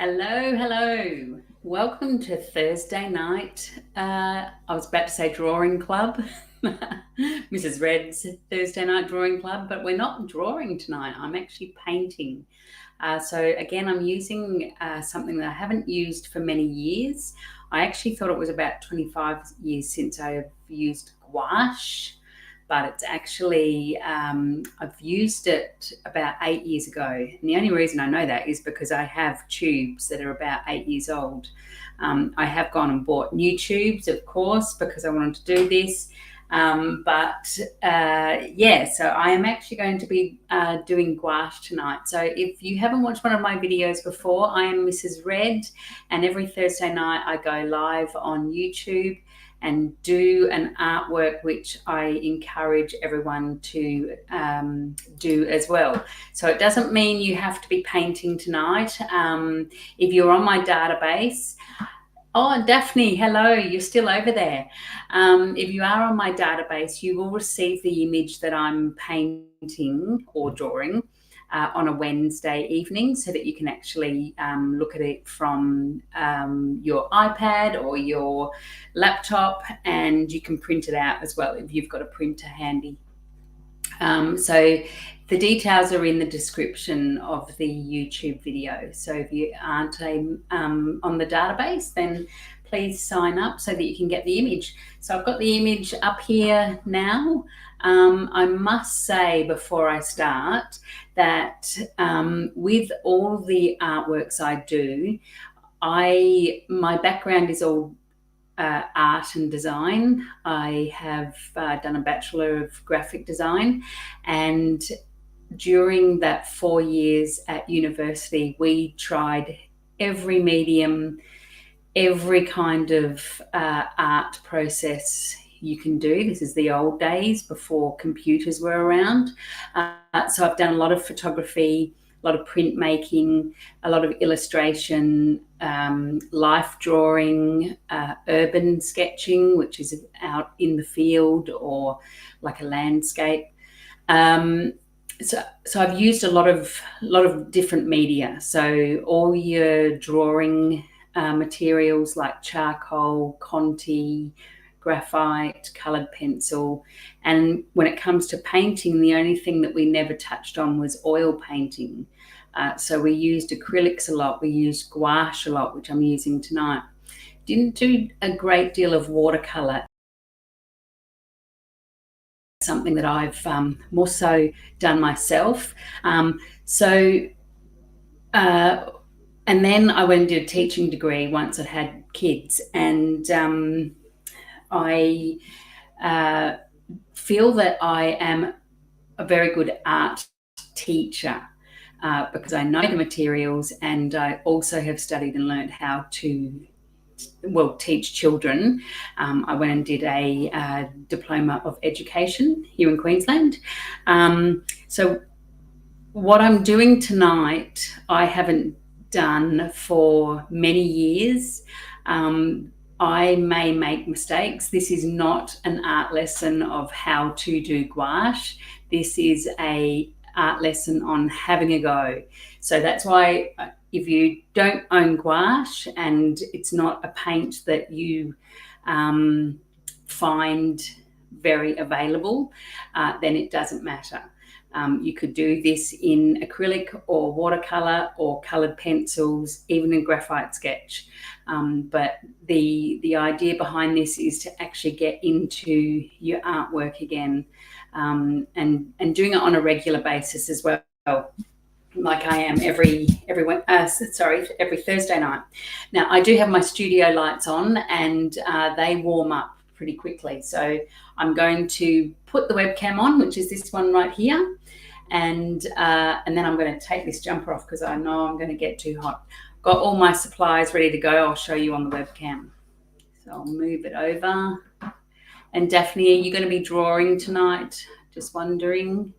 Hello. Welcome to Thursday night. I was about to say drawing club, Mrs. Red's Thursday night drawing club, but we're not drawing tonight. I'm actually painting. So again, I'm using something that I haven't used for many years. I actually thought it was about 25 years since I've used gouache, but it's actually, I've used it about 8 years ago. And the only reason I know that is because I have tubes that are about 8 years old. I have gone and bought new tubes, of course, because I wanted to do this. So I am actually going to be doing gouache tonight. So if you haven't watched one of my videos before, I am Mrs. Red, and every Thursday night I go live on YouTube and do an artwork which I encourage everyone to do as well. So it doesn't mean you have to be painting tonight. If you're on my database, oh, Daphne, hello, you're still over there. If you are on my database, you will receive the image that I'm painting or drawing on a Wednesday evening, so that you can actually look at it from your iPad or your laptop, and you can print it out as well if you've got a printer handy. So the details are in the description of the YouTube video. So if you aren't on the database, then please sign up so that you can get the image. So I've got the image up here now. I must say before I start that with all the artworks I do, my background is all art and design. I have done a Bachelor of Graphic Design, and during that 4 years at university, we tried every medium, every kind of art process you can do. This is the old days before computers were around. So I've done a lot of photography, a lot of printmaking, a lot of illustration, life drawing, urban sketching, which is out in the field or like a landscape. So I've used a lot of different media. So all your drawing materials like charcoal, Conti, graphite, coloured pencil. And when it comes to painting, the only thing that we never touched on was oil painting. So we used acrylics a lot. We used gouache a lot, which I'm using tonight. Didn't do a great deal of watercolour. Something that I've more so done myself. And then I went and did a teaching degree once I'd had kids, and I feel that I am a very good art teacher because I know the materials, and I also have studied and learned how to teach children. I went and did a diploma of education here in Queensland. So what I'm doing tonight, I haven't done for many years. I may make mistakes. This is not an art lesson of how to do gouache. This is a art lesson on having a go. So that's why if you don't own gouache and it's not a paint that you find very available, then it doesn't matter. You could do this in acrylic or watercolor or colored pencils, even in graphite sketch. But the idea behind this is to actually get into your artwork again, and doing it on a regular basis as well, like I am every Thursday night. Now I do have my studio lights on, and they warm up pretty quickly. So I'm going to put the webcam on, which is this one right here, and then I'm going to take this jumper off because I know I'm going to get too hot. Got all my supplies ready to go. I'll show you on the webcam. So I'll move it over. And Daphne, are you going to be drawing tonight? Just wondering.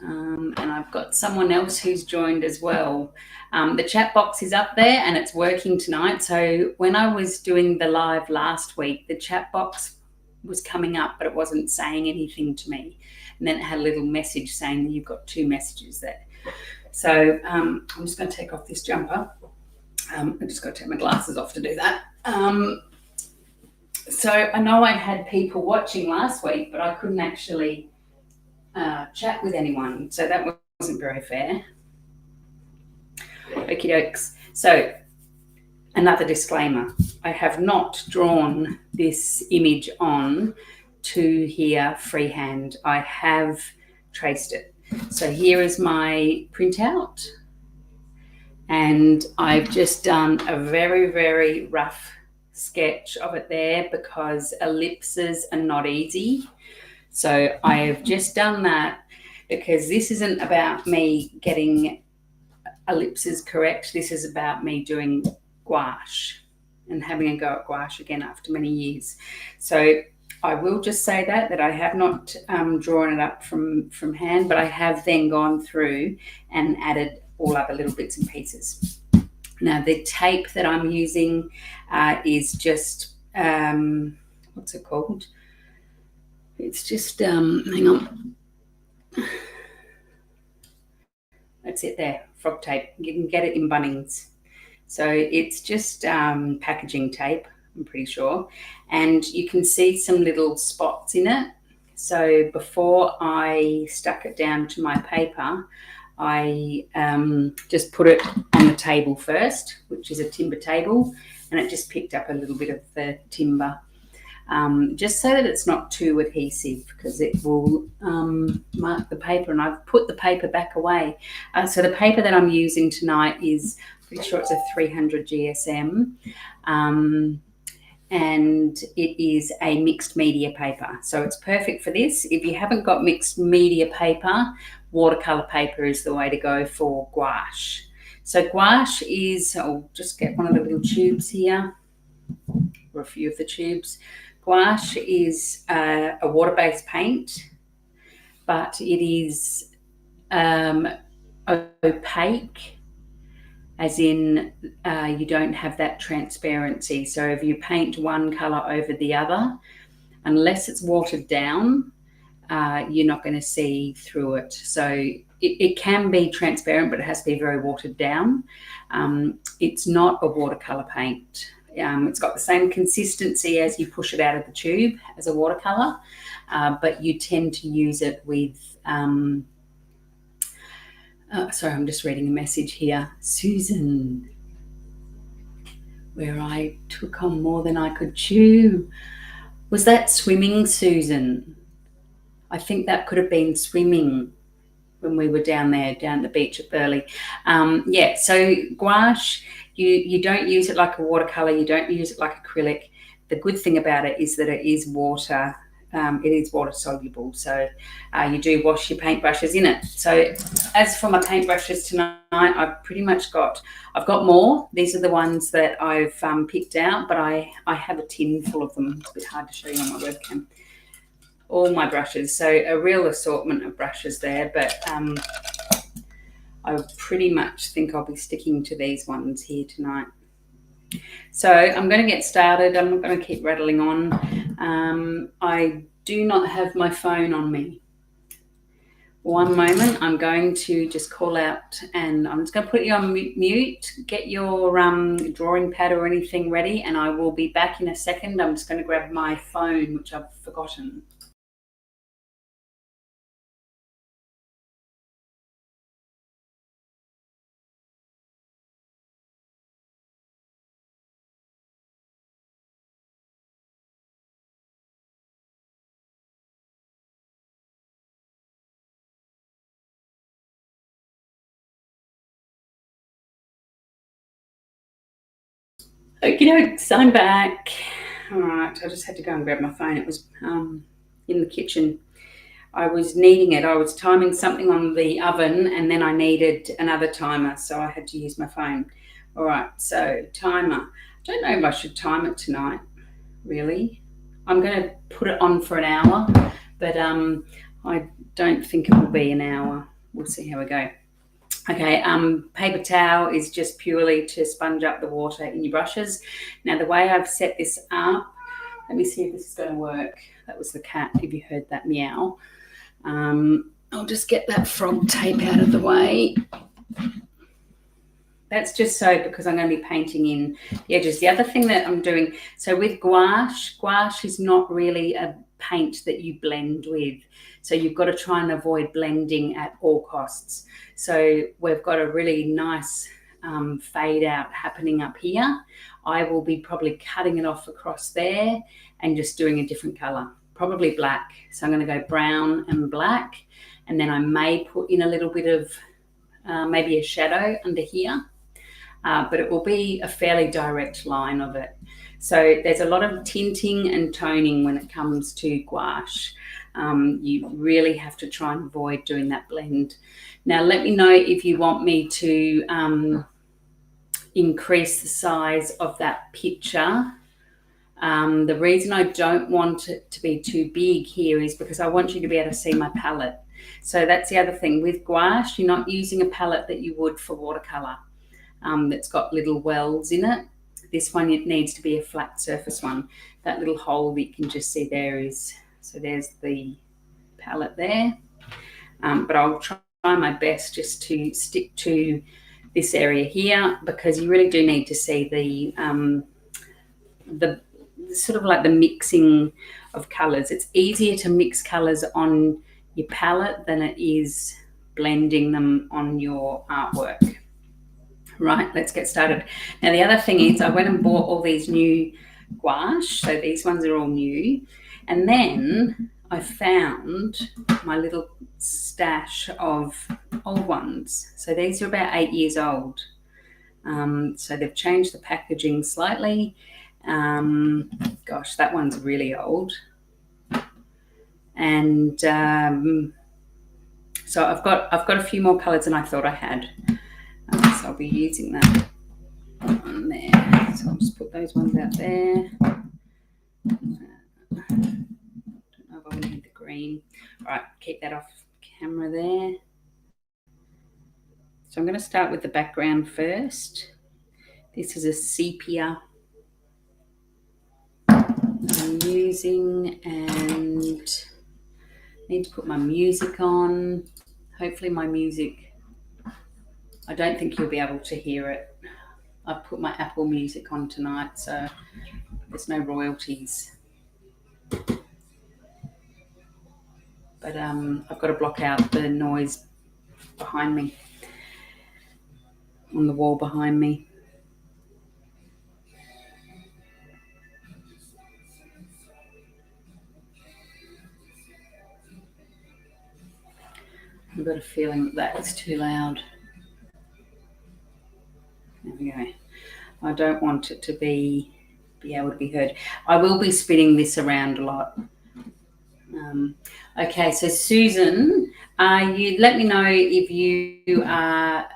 And I've got someone else who's joined as well. The chat box is up there and it's working tonight. So when I was doing the live last week, the chat box was coming up, but it wasn't saying anything to me. And then it had a little message saying that you've got 2 messages there. So I'm just going to take off this jumper. I just got to take my glasses off to do that. So I know I had people watching last week, but I couldn't actually chat with anyone. So that wasn't very fair. Okie dokes. So another disclaimer. I have not drawn this image on to here freehand. I have traced it. So here is my printout. And I've just done a very, very rough sketch of it there because ellipses are not easy. So I have just done that because this isn't about me getting ellipses correct. This is about me doing gouache and having a go at gouache again after many years. So I will just say that I have not drawn it up from hand, but I have then gone through and added all other little bits and pieces. Now the tape that I'm using is just, what's it called? It's just, hang on. That's it there, frog tape. You can get it in Bunnings. So it's just packaging tape, I'm pretty sure. And you can see some little spots in it. So before I stuck it down to my paper, I just put it on the table first, which is a timber table, and it just picked up a little bit of the timber, just so that it's not too adhesive because it will mark the paper. And I've put the paper back away. So the paper that I'm using tonight is, pretty sure it's a 300 GSM, and it is a mixed media paper. So it's perfect for this. If you haven't got mixed media paper, watercolor paper is the way to go for gouache. So gouache is, I'll just get one of the little tubes here, or a few of the tubes. Gouache is a water-based paint, but it is opaque, as in you don't have that transparency. So if you paint one color over the other, unless it's watered down, you're not going to see through it. So it can be transparent, but it has to be very watered down. It's not a watercolor paint. It's got the same consistency as you push it out of the tube as a watercolor, but you tend to use it with, sorry, I'm just reading a message here. Susan, where I took on more than I could chew. Was that swimming, Susan? I think that could have been swimming when we were down there, down the beach at Burleigh. Yeah, so gouache, you don't use it like a watercolor, you don't use it like acrylic. The good thing about it is that it is water soluble. So you do wash your paintbrushes in it. So as for my paintbrushes tonight, I've got more. These are the ones that I've picked out, but I have a tin full of them. It's a bit hard to show you on my webcam. All my brushes, so a real assortment of brushes there, but I pretty much think I'll be sticking to these ones here tonight. So I'm going to get started. I'm not going to keep rattling on. I do not have my phone on me. One moment, I'm going to just call out, and I'm just going to put you on mute. Get your drawing pad or anything ready, and I will be back in a second. I'm just going to grab my phone, which I've forgotten. Okie dokes, I'm back. All right, I just had to go and grab my phone. It was in the kitchen. I was needing it. I was timing something on the oven, and then I needed another timer, so I had to use my phone. All right, so timer. I don't know if I should time it tonight, really. I'm going to put it on for an hour, but I don't think it will be an hour. We'll see how we go. Okay, paper towel is just purely to sponge up the water in your brushes. Now, the way I've set this up, let me see if this is going to work. That was the cat, if you heard that meow. I'll just get that frog tape out of the way. That's just so because I'm going to be painting in the edges. The other thing that I'm doing, so with gouache is not really a paint that you blend with. So you've got to try and avoid blending at all costs. So we've got a really nice fade out happening up here. I will be probably cutting it off across there and just doing a different color, probably black. So I'm going to go brown and black, and then I may put in a little bit of maybe a shadow under here. But it will be a fairly direct line of it. So there's a lot of tinting and toning when it comes to gouache. You really have to try and avoid doing that blend. Now let me know if you want me to increase the size of that picture. The reason I don't want it to be too big here is because I want you to be able to see my palette. So that's the other thing. With gouache, you're not using a palette that you would for watercolour. That's got little wells in it. This one, it needs to be a flat surface one. That little hole that you can just see there is, so there's the palette there. But I'll try my best just to stick to this area here, because you really do need to see the sort of like the mixing of colours. It's easier to mix colours on your palette than it is blending them on your artwork. Right, let's get started. Now, the other thing is I went and bought all these new gouache. So these ones are all new. And then I found my little stash of old ones. So these are about 8 years old. So they've changed the packaging slightly. Gosh, that one's really old. And so I've got a few more colours than I thought I had. So I'll be using that on there. So I'll just put those ones out there. Don't know if I need the green. All right, keep that off camera there. So I'm going to start with the background first. This is a sepia I'm using, and I need to put my music on. Hopefully my music, I don't think you'll be able to hear it. I've put my Apple Music on tonight, so there's no royalties. But I've got to block out the noise behind me, on the wall behind me. I've got a feeling that is too loud. There we go. I don't want it to be able to be heard. I will be spinning this around a lot. Okay, so Susan, you let me know if you are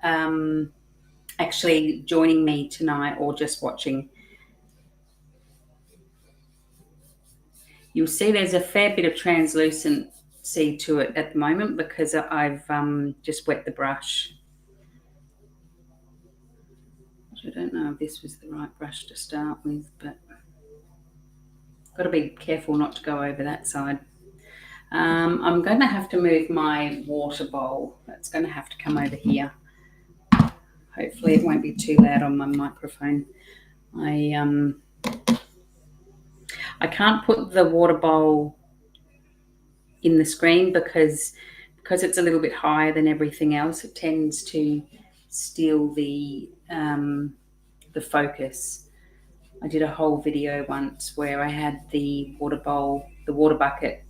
actually joining me tonight or just watching. You'll see there's a fair bit of translucency to it at the moment because I've just wet the brush. I don't know if this was the right brush to start with, but got to be careful not to go over that side. I'm going to have to move my water bowl. That's going to have to come over here. Hopefully it won't be too loud on my microphone. I can't put the water bowl in the screen because it's a little bit higher than everything else. It tends to steal the focus. I did a whole video once where I had the water bowl, the water bucket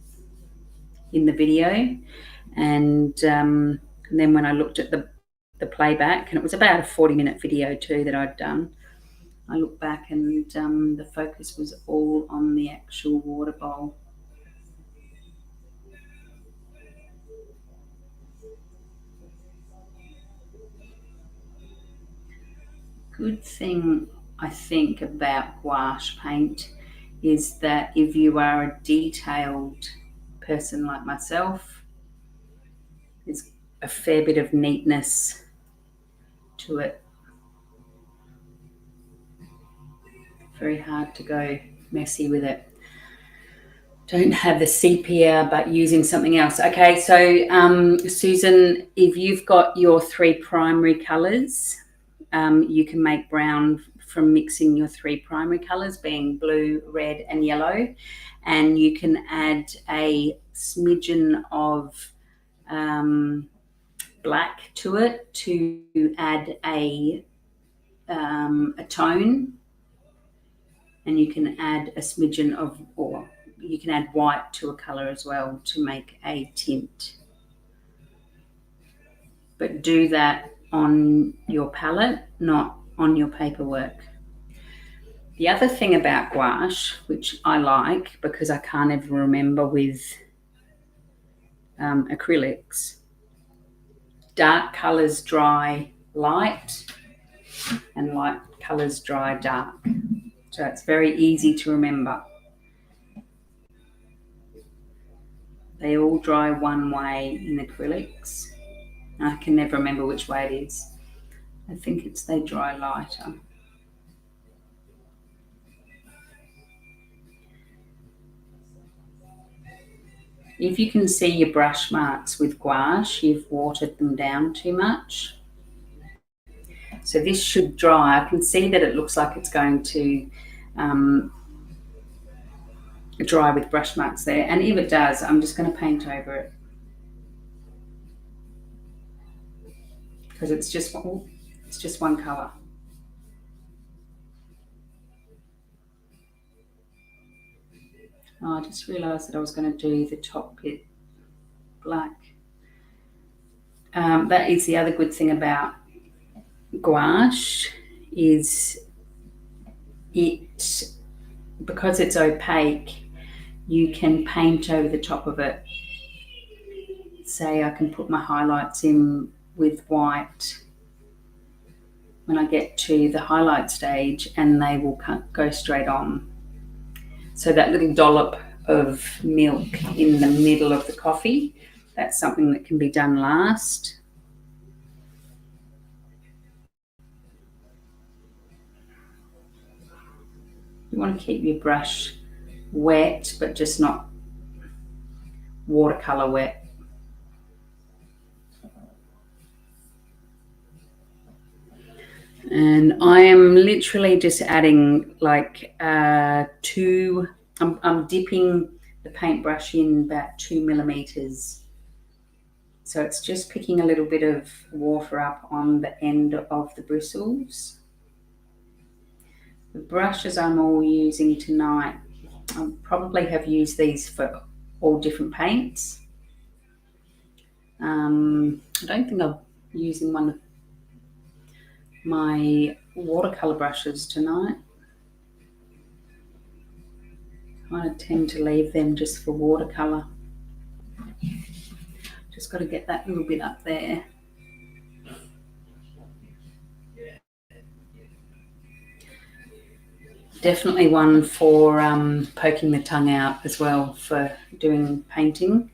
in the video, and then when I looked at the playback, and it was about a 40-minute video too that I'd done, I looked back and the focus was all on the actual water bowl. Good thing I think about gouache paint is that if you are a detailed person like myself, there's a fair bit of neatness to it. Very hard to go messy with it. don't have the sepia, but using something else. Okay, so Susan, if you've got your 3 primary colours, you can make brown from mixing your 3 primary colours, being blue, red, and yellow. And you can add a smidgen of black to it to add a tone. And you can add a smidgen of, or you can add white to a colour as well to make a tint. But do that on your palette, not on your paperwork. The other thing about gouache, which I like because I can't ever remember with acrylics, dark colours dry light and light colours dry dark. So it's very easy to remember. They all dry one way in acrylics. I can never remember which way it is. I think it's they dry lighter. If you can see your brush marks with gouache, you've watered them down too much. So this should dry. I can see that it looks like it's going to dry with brush marks there. And if it does, I'm just going to paint over it. Because it's just one colour. Oh, I just realised that I was going to do the top bit black. That is the other good thing about gouache, is it, because it's opaque, you can paint over the top of it. Say I can put my highlights in with white when I get to the highlight stage, and they will go straight on. So that little dollop of milk in the middle of the coffee, that's something that can be done last. You want to keep your brush wet, but just not watercolor wet. And I am literally just adding like I'm dipping the paintbrush in about 2 millimeters. So it's just picking a little bit of water up on the end of the bristles. The brushes I'm all using tonight, I probably have used these for all different paints. I don't think I'm using one of my watercolor brushes tonight. I tend to leave them just for watercolor. Just got to get that little bit up there. Definitely one for poking the tongue out as well for doing painting.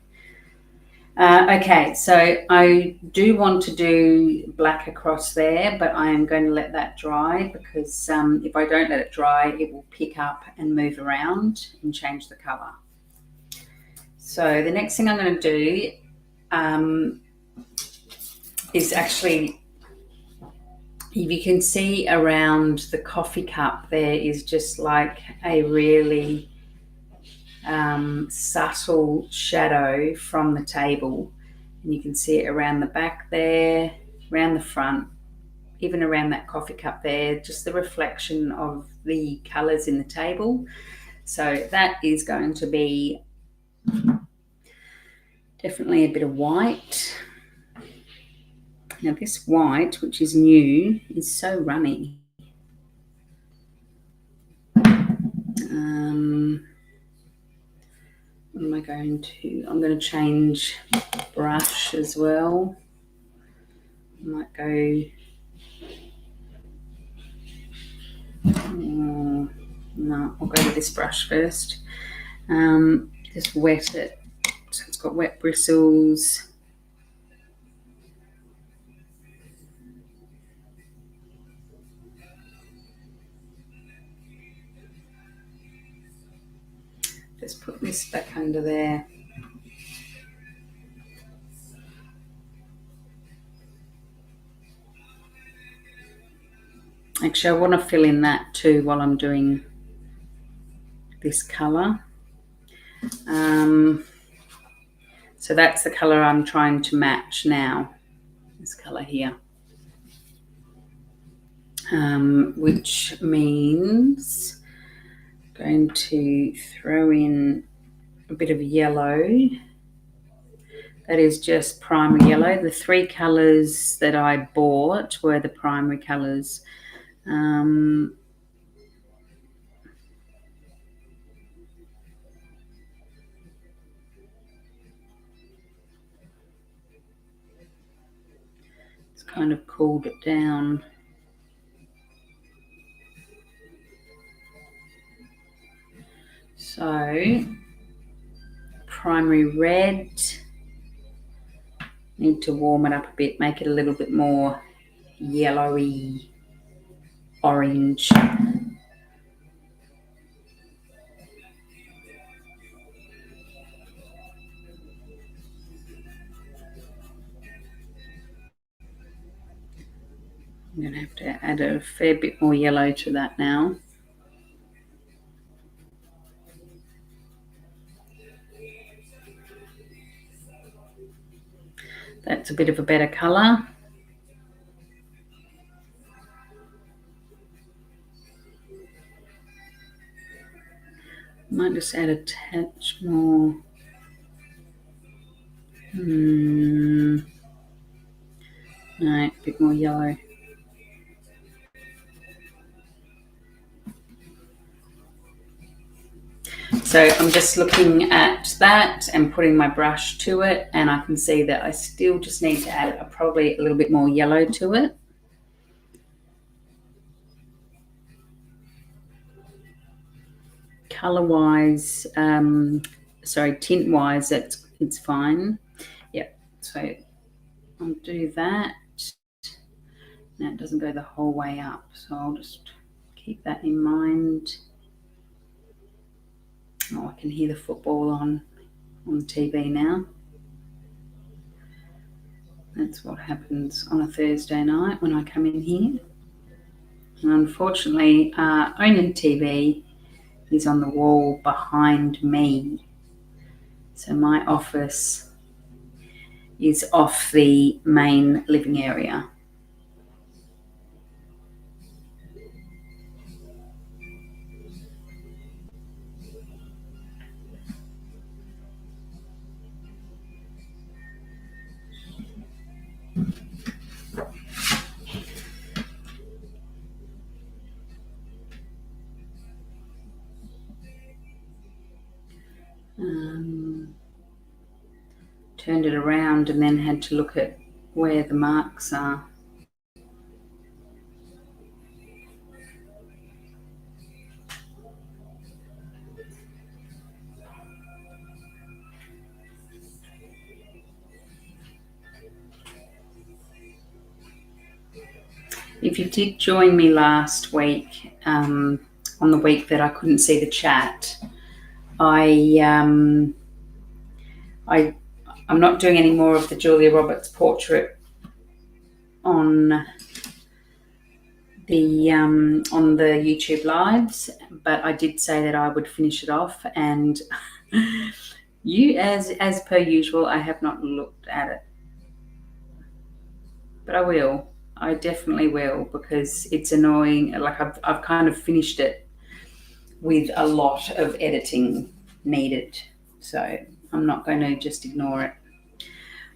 Okay, so I do want to do black across there, but I am going to let that dry because if I don't let it dry, it will pick up and move around and change the colour. So the next thing I'm going to do is actually, if you can see around the coffee cup, there is just like a really subtle shadow from the table, and you can see it around the back there, around the front, even around that coffee cup there, just the reflection of the colours in the table. So that is going to be definitely a bit of white. Now this white, which is new, is so runny. What am I going to? I'm going to change brush as well. I might go. No, I'll go with this brush first. Just wet it so it's got wet bristles. Just put this back under there. Actually, I want to fill in that too while I'm doing this colour. So that's the colour I'm trying to match now, this colour here. Which means I'm going to throw in a bit of yellow. That is just primary yellow. The 3 colours that I bought were the primary colours. It's kind of cooled it down. So, primary red. Need to warm it up a bit, make it a little bit more yellowy orange. I'm going to have to add a fair bit more yellow to that now. That's a bit of a better colour. Might just add a touch more. No, a bit more yellow. So I'm just looking at that and putting my brush to it, and I can see that I still just need to add probably a little bit more yellow to it. Color-wise, tint-wise, it's fine. Yep, so I'll do that. Now it doesn't go the whole way up, so I'll just keep that in mind. Oh, I can hear the football on the TV now. That's what happens on a Thursday night when I come in here. And unfortunately, Onan TV is on the wall behind me. So my office is off the main living area. Turned it around and then had to look at where the marks are. If you did join me last week, on the week that I couldn't see the chat, I'm not doing any more of the Julia Roberts portrait on the YouTube lives, but I did say that I would finish it off, and you, as per usual, I have not looked at it, but I will. I definitely will, because it's annoying. Like I've kind of finished it with a lot of editing needed, so I'm not going to just ignore it.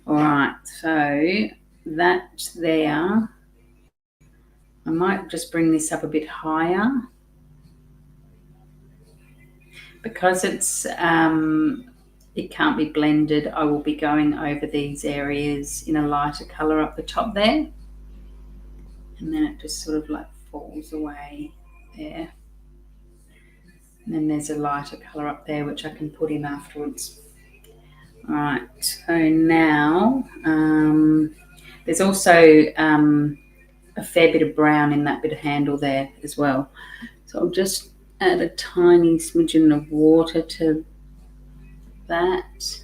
All right, so that there. I might just bring this up a bit higher because it's it can't be blended. I will be going over these areas in a lighter color up the top there, and then it just sort of like falls away there. And then there's a lighter color up there which I can put in afterwards. All right, so now there's also a fair bit of brown in that bit of handle there as well. So I'll just add a tiny smidgen of water to that.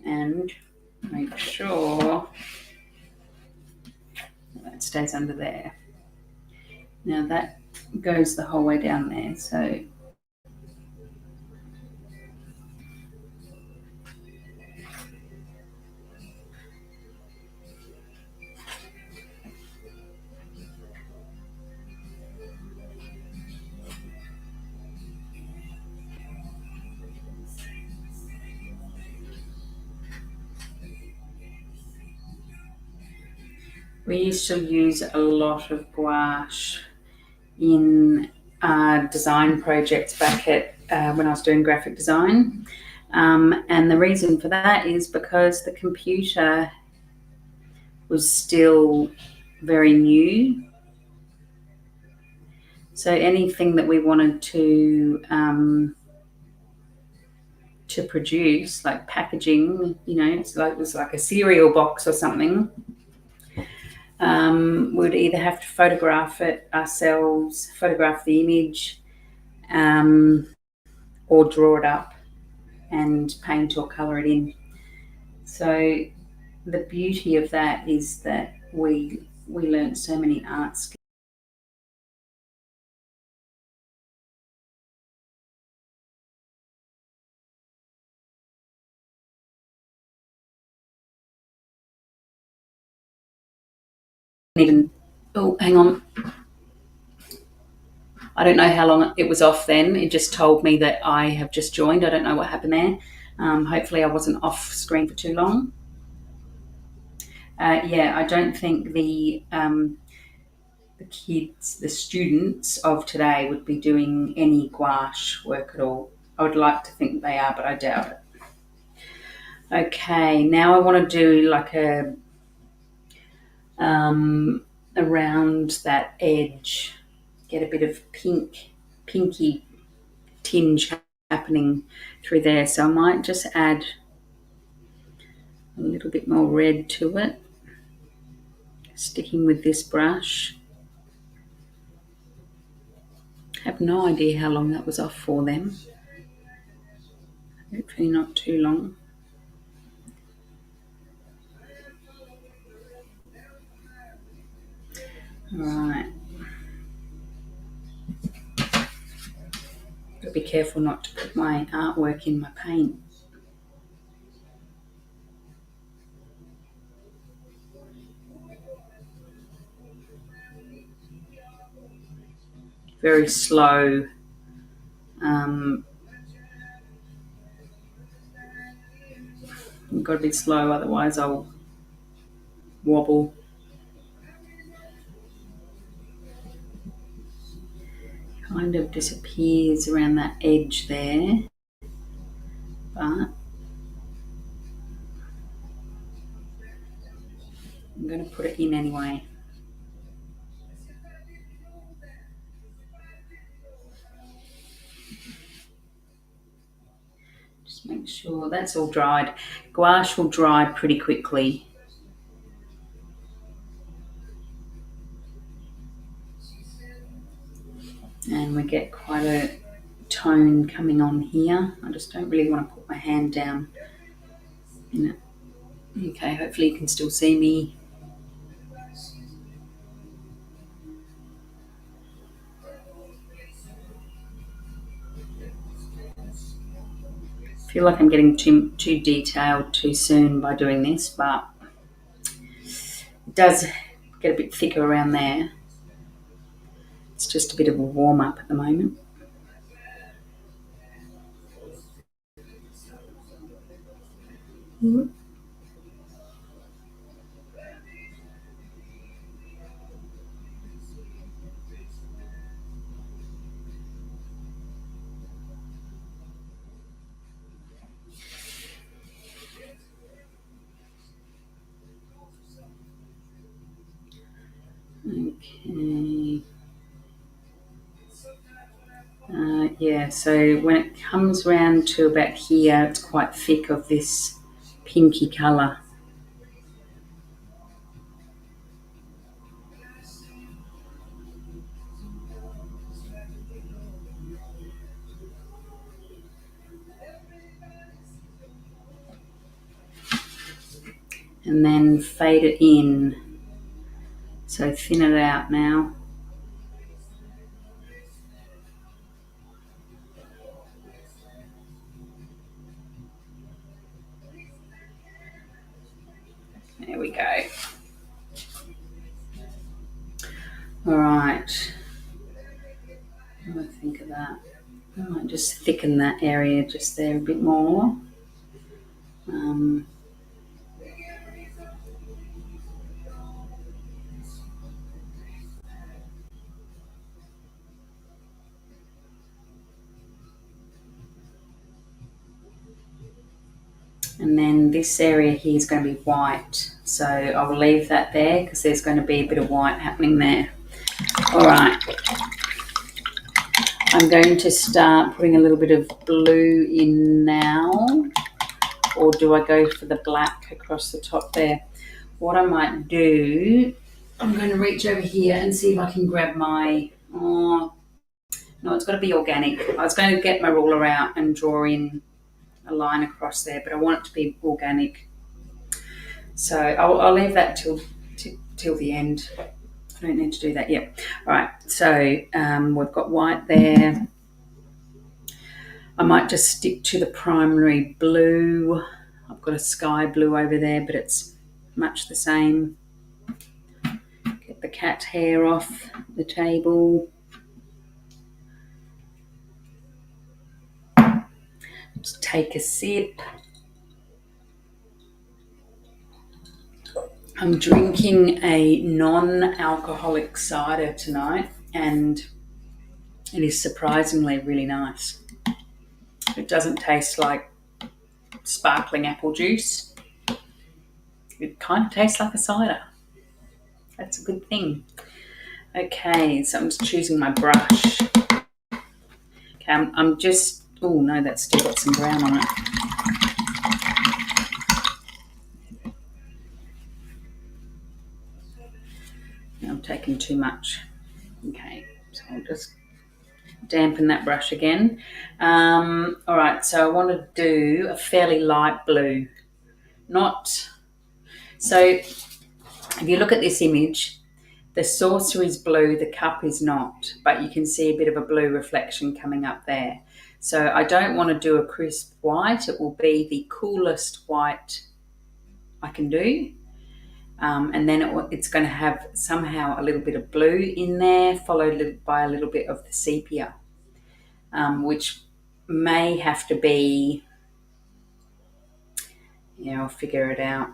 And make sure that stays under there. Now that goes the whole way down there, so we used to use a lot of gouache in design projects back at when I was doing graphic design. And the reason for that is because the computer was still very new. So anything that we wanted to produce, like packaging, it was like a cereal box or something, we'd either have to photograph it ourselves, photograph the image, or draw it up and paint or colour it in. So the beauty of that is that we learned so many art skills. Hang on. I don't know how long it was off then. It just told me that I have just joined. I don't know what happened there. Hopefully I wasn't off screen for too long. Yeah, I don't think the kids, the students of today would be doing any gouache work at all. I would like to think they are, but I doubt it. Okay, now I want to do like a around that edge, get a bit of pinky tinge happening through there. So I might just add a little bit more red to it, sticking with this brush. I have no idea how long that was off for them. Hopefully not too long. Right. Gotta be careful not to put my artwork in my paint. Very slow. You've got to be slow, otherwise I'll wobble. Kind of disappears around that edge there, but I'm going to put it in anyway. Just make sure that's all dried. Gouache will dry pretty quickly. And we get quite a tone coming on here. I just don't really want to put my hand down in it. Okay, hopefully you can still see me. I feel like I'm getting too detailed too soon by doing this, but it does get a bit thicker around there. It's just a bit of a warm-up at the moment. Okay. Yeah, so when it comes round to about here, it's quite thick of this pinky colour. and then fade it in. So thin it out now. There we go. All right. What do I think of that? I might just thicken that area just there a bit more. And then this area here is going to be white. So I'll leave that there because there's going to be a bit of white happening there. All right. I'm going to start putting a little bit of blue in now. Or do I go for the black across the top there? What I might do, I'm going to reach over here and see if I can grab my, no, it's got to be organic. I was going to get my ruler out and draw in a line across there, but I want it to be organic. So I'll leave that till the end. I don't need to do that yet. All right, so we've got white there. I might just stick to the primary blue. I've got a sky blue over there, but it's much the same. Get the cat hair off the table. Just take a sip. I'm drinking a non-alcoholic cider tonight, and it is surprisingly really nice. It doesn't taste like sparkling apple juice. It kind of tastes like a cider. That's a good thing. Okay, so I'm just choosing my brush. Okay, I'm just, oh no, that's still got some brown on it. I'm taking too much. Okay, so I'll just dampen that brush again. All right, so I want to do a fairly light blue. So if you look at this image, the saucer is blue, the cup is not, but you can see a bit of a blue reflection coming up there. So I don't want to do a crisp white. It will be the coolest white I can do. And then it's going to have somehow a little bit of blue in there, followed by a little bit of the sepia, which may have to be, I'll figure it out.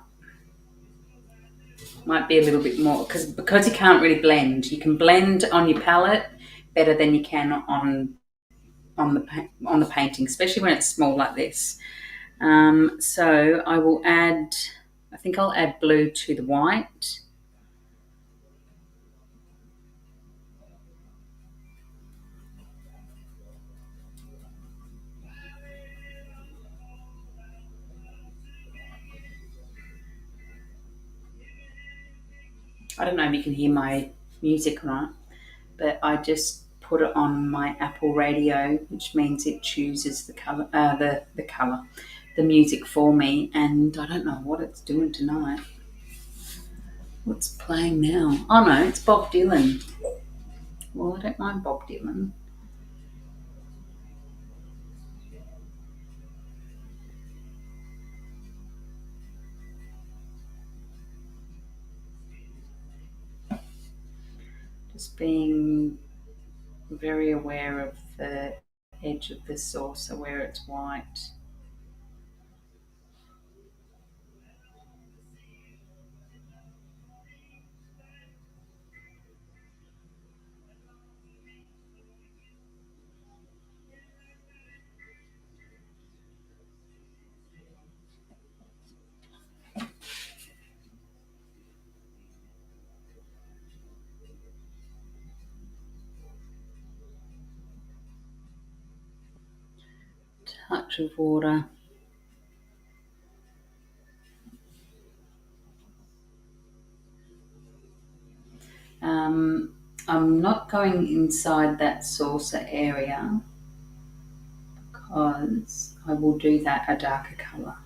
Might be a little bit more because you can't really blend. You can blend on your palette better than you can on the painting, especially when it's small like this. So I will add. I think I'll add blue to the white. I don't know if you can hear my music or not, but I just put it on my Apple radio, which means it chooses the color, the music for me, and I don't know what it's doing tonight. What's playing now? Oh no, it's Bob Dylan. Well, I don't mind Bob Dylan. Just being very aware of the edge of the saucer where it's white. Touch of water. I'm not going inside that saucer area because I will do that a darker colour.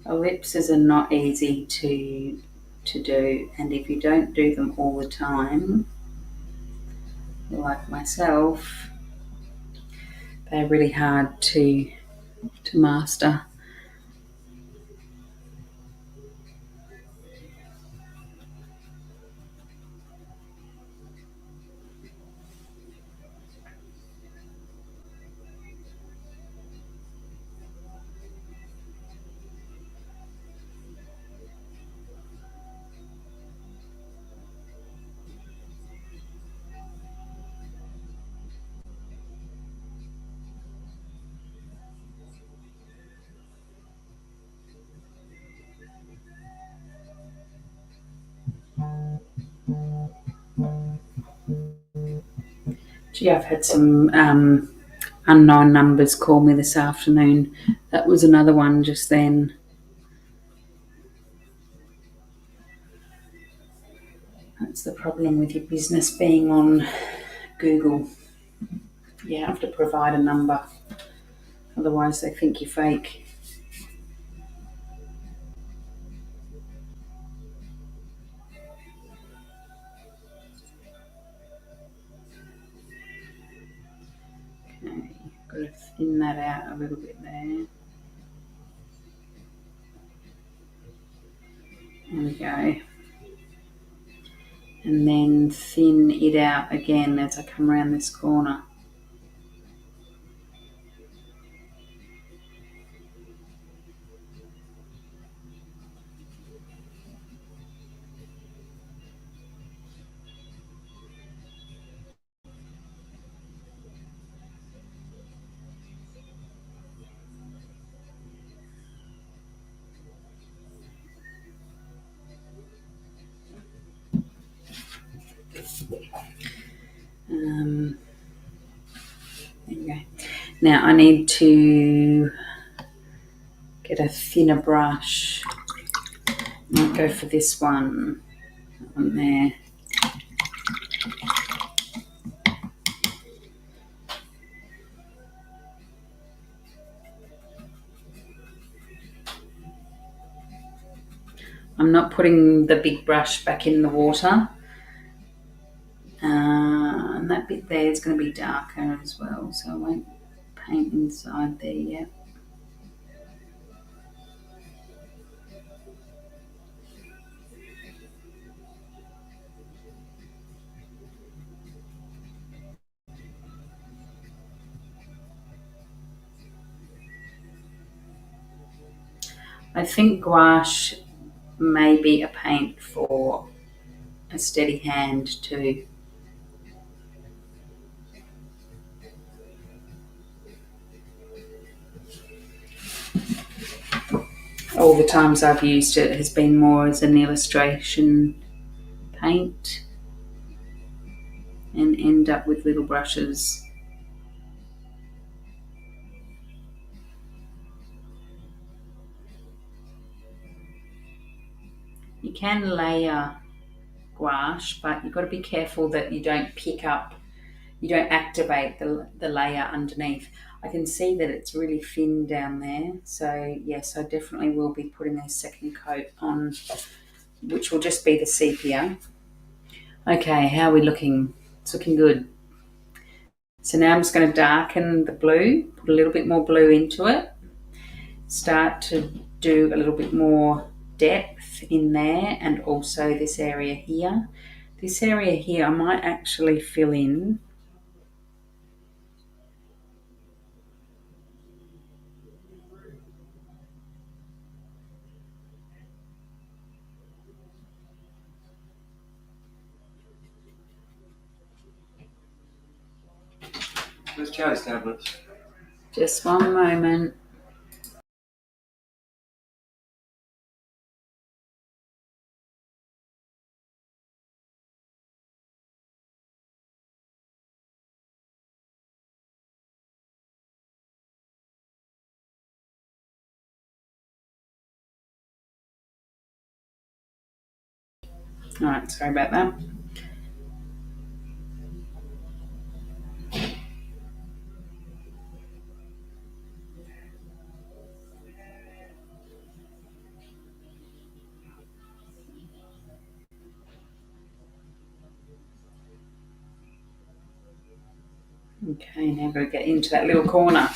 Ellipses are not easy to do, and if you don't do them all the time, like myself, they're really hard to master. Gee, I've had some unknown numbers call me this afternoon. That was another one just then. That's the problem with your business being on Google. You have to provide a number, otherwise they think you're fake. Okay, got to thin that out a little bit there. There we go. And then thin it out again as I come around this corner. There we go. Now I need to get a thinner brush. I'll go for this one. That one there. I'm not putting the big brush back in the water. And that bit there is going to be darker as well, so I won't paint inside there yet. I think gouache may be a paint for a steady hand too. All the times I've used it has been more as an illustration paint and end up with little brushes. You can layer gouache, but you've got to be careful that you don't activate the layer underneath. I can see that it's really thin down there, so yes, I definitely will be putting a second coat on, which will just be the sepia. Okay, how are we looking? It's looking good. So now I'm just going to darken the blue, put a little bit more blue into it, start to do a little bit more depth in there, and also this area here. This area here I might actually fill in. Those Charlie's tablets. Just one moment. All right, sorry about that. Okay, now go get into that little corner.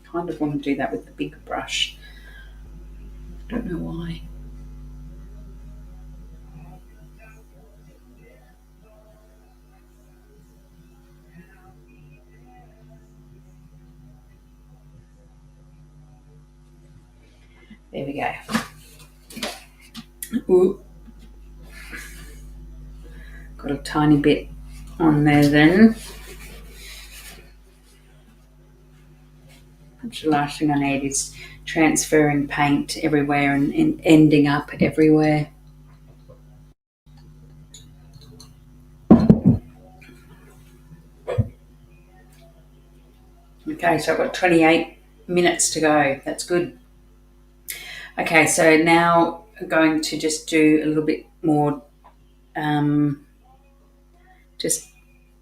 Kind of want to do that with the bigger brush. Don't know why. There we go. Ooh. Got a tiny bit on there then. The last thing I need is transferring paint everywhere and ending up everywhere. Okay, so I've got 28 minutes to go. That's good. Okay, so now I'm going to just do a little bit more, just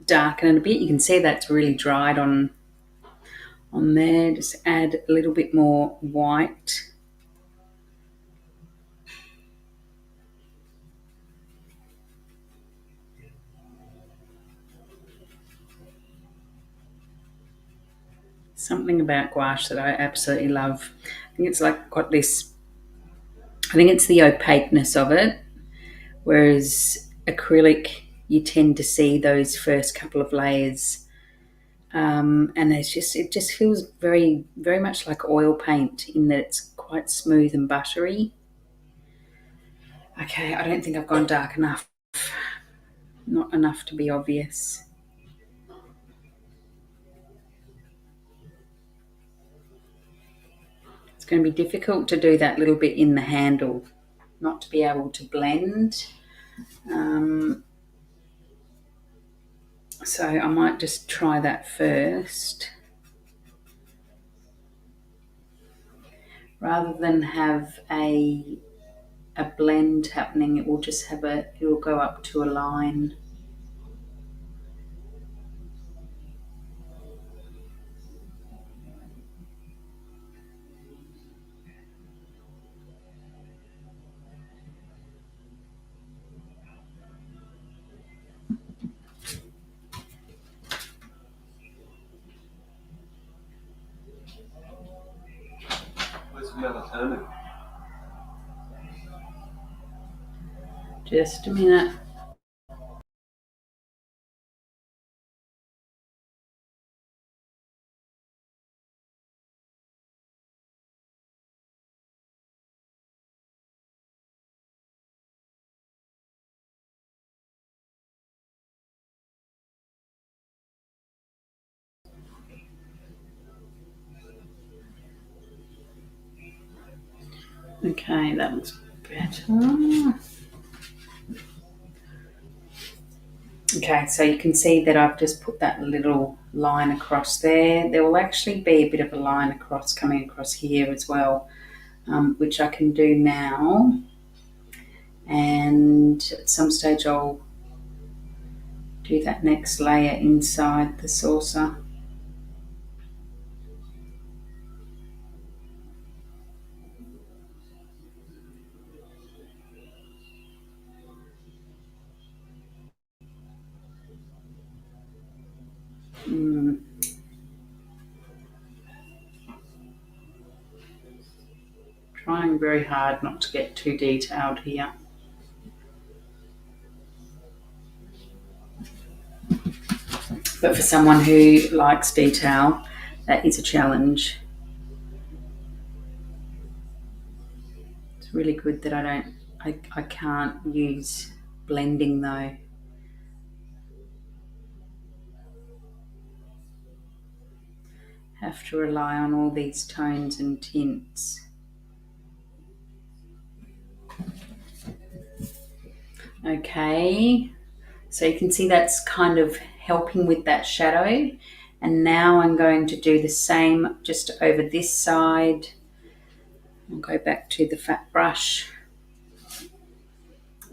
darken it a bit. You can see that's really dried on there. Just add a little bit more white. Something about gouache that I absolutely love. I think it's like got this, I think it's the opaqueness of it, whereas acrylic, you tend to see those first couple of layers, and it just feels very, very much like oil paint in that it's quite smooth and buttery. Okay, I don't think I've gone dark enough. Not enough to be obvious. It's going to be difficult to do that little bit in the handle, not to be able to blend. So I might just try that first. Rather than have a blend happening, it will just have it will go up to a line. Where's the melatonin? Just a minute. Okay, that looks better. Okay, so you can see that I've just put that little line across there. There will actually be a bit of a line across coming across here as well, which I can do now. And at some stage I'll do that next layer inside the saucer. Trying very hard not to get too detailed here. But for someone who likes detail, that is a challenge. It's really good that I can't use blending though. Have to rely on all these tones and tints. Okay, so you can see that's kind of helping with that shadow. And now I'm going to do the same just over this side. I'll go back to the fat brush.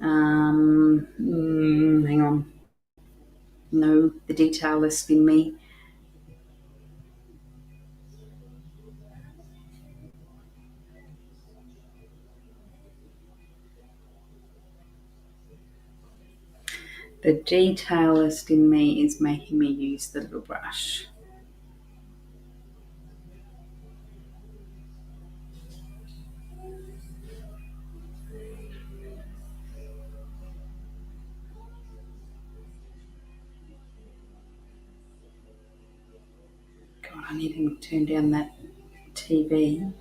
Hang on. No, the detailist in me. The detailist in me is making me use the little brush. God, I need to turn down that TV.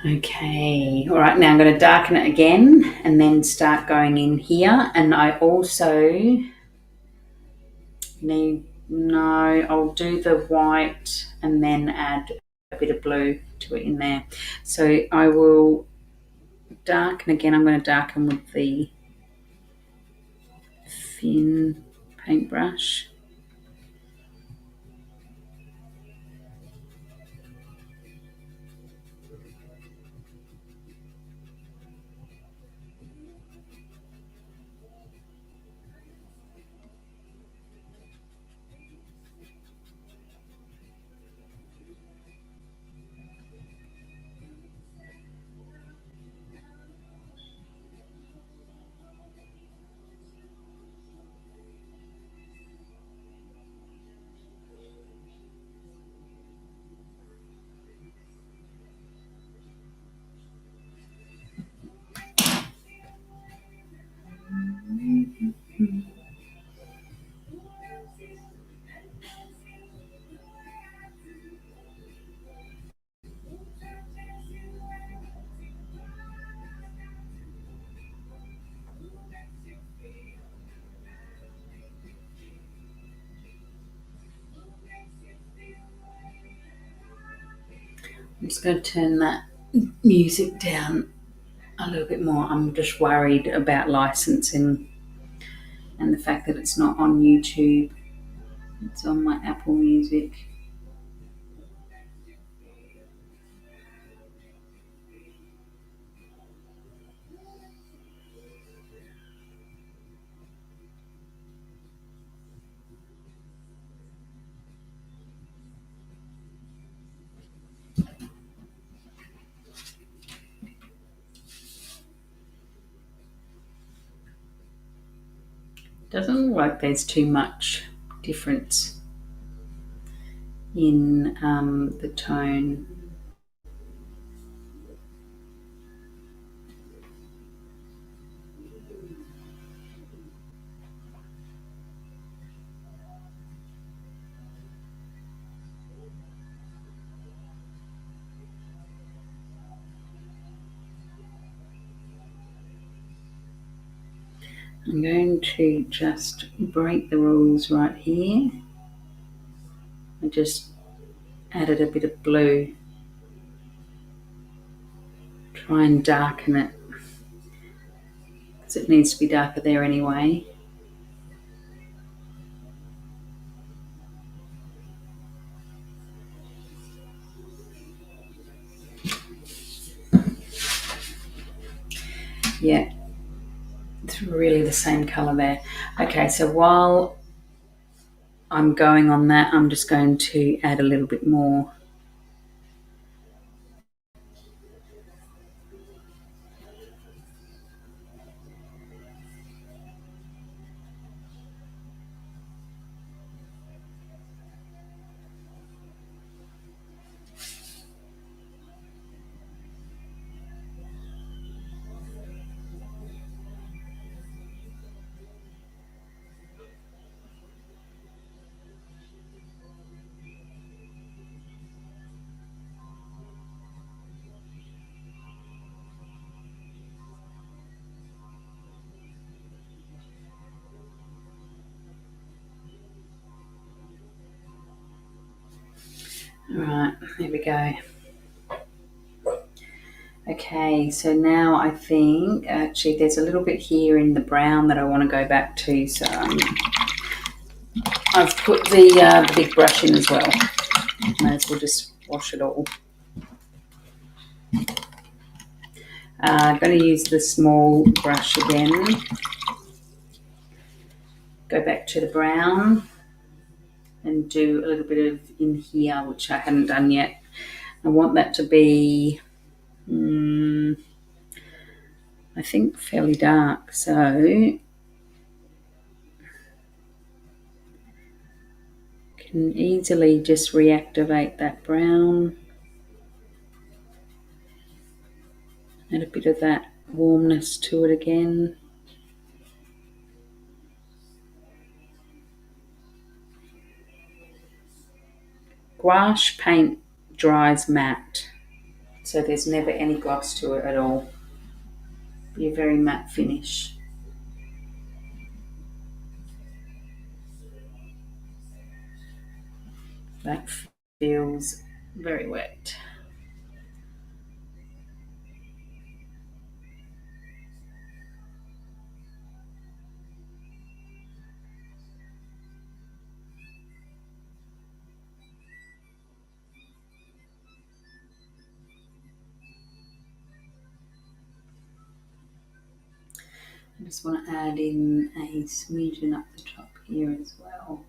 Okay, all right, now I'm going to darken it again and then start going in here. And I also I'll do the white and then add a bit of blue to it in there. So I will darken again. I'm going to darken with the thin paintbrush. I'm just going to turn that music down a little bit more. I'm just worried about licensing and the fact that it's not on YouTube. It's on my Apple Music. Doesn't look like there's too much difference in the tone. I'm going to just break the rules right here. I just added a bit of blue. Try and darken it, because it needs to be darker there anyway. Yeah, it's really the same colour there. Okay, so while I'm going on that, I'm just going to add a little bit more. All right, there we go. Okay, so now I think actually there's a little bit here in the brown that I want to go back to. So I've put the big brush in as well. Might as well just wash it all. I'm going to use the small brush again. Go back to the brown. and do a little bit of in here, which I hadn't done yet. I want that to be, I think, fairly dark. So can easily just reactivate that brown. Add a bit of that warmness to it again. Gouache paint dries matte, so there's never any gloss to it at all. Be a very matte finish. That feels very wet. I just want to add in a smidgen up the top here as well.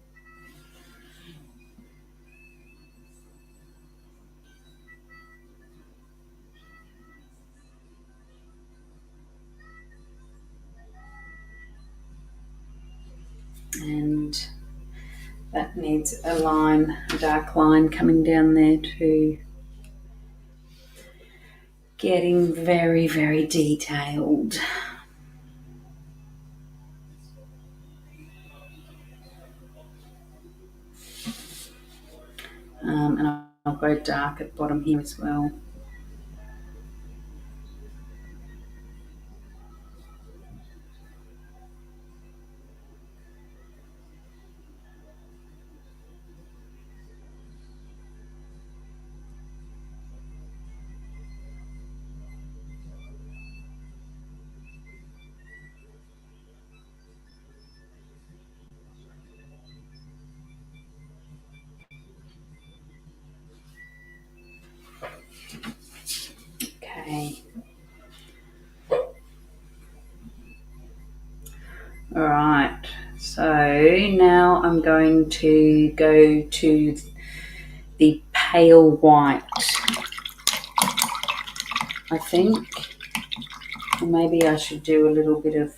And that needs a line, a dark line coming down there too. Getting very, very detailed. And I'll go dark at the bottom here as well. Okay. All right. So now I'm going to go to the pale white, I think. Or maybe I should do a little bit of,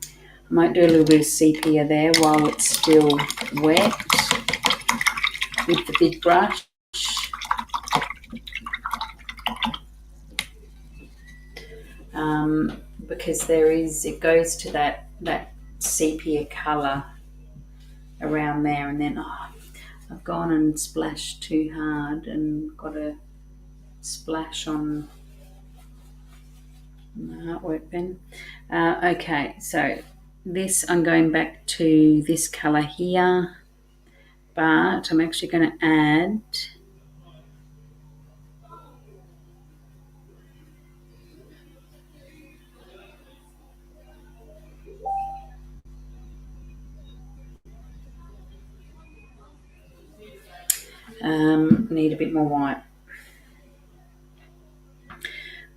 I might do a little bit of sepia there while it's still wet with the big brush. Because it goes to that sepia colour around there, and then I've gone and splashed too hard and got a splash on my artwork pen. Okay, so this, I'm going back to this colour here, but I'm actually going to add need a bit more white.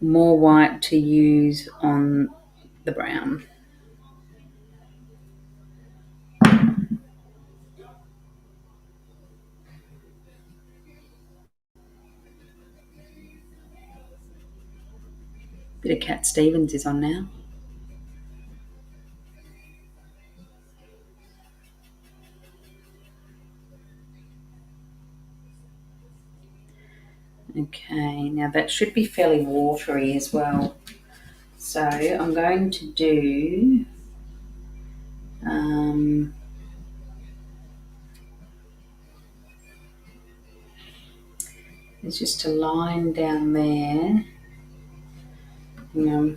More white to use on the brown. Bit of Cat Stevens is on now. Okay, now that should be fairly watery as well. So I'm going to do there's just a line down there. I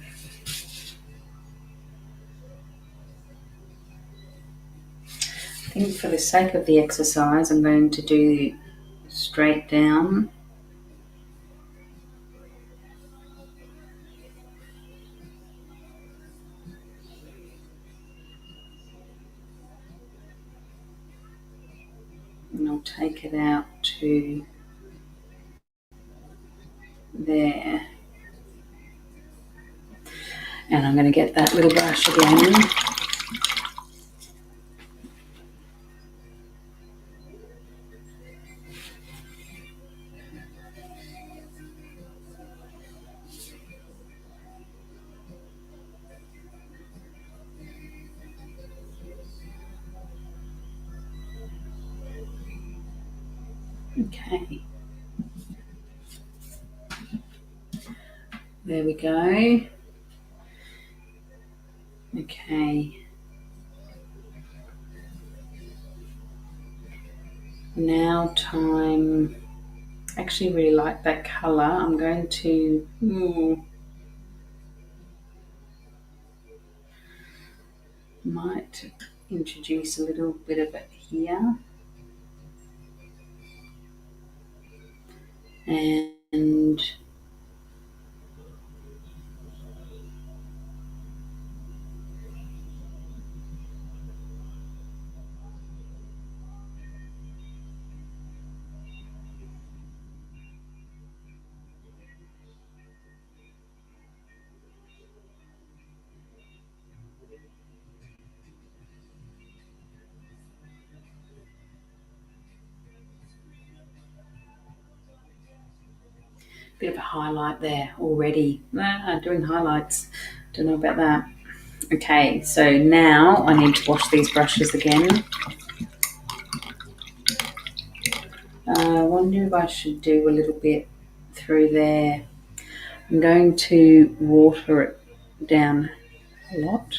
think for the sake of the exercise, I'm going to do straight down. And I'll take it out to there. And I'm going to get that little brush again. Okay. There we go. Okay. Now time. I actually really like that colour. I'm going to might introduce a little bit of it here. And bit of a highlight there already. Doing highlights. Don't know about that. Okay, so now I need to wash these brushes again. I wonder if I should do a little bit through there. I'm going to water it down a lot.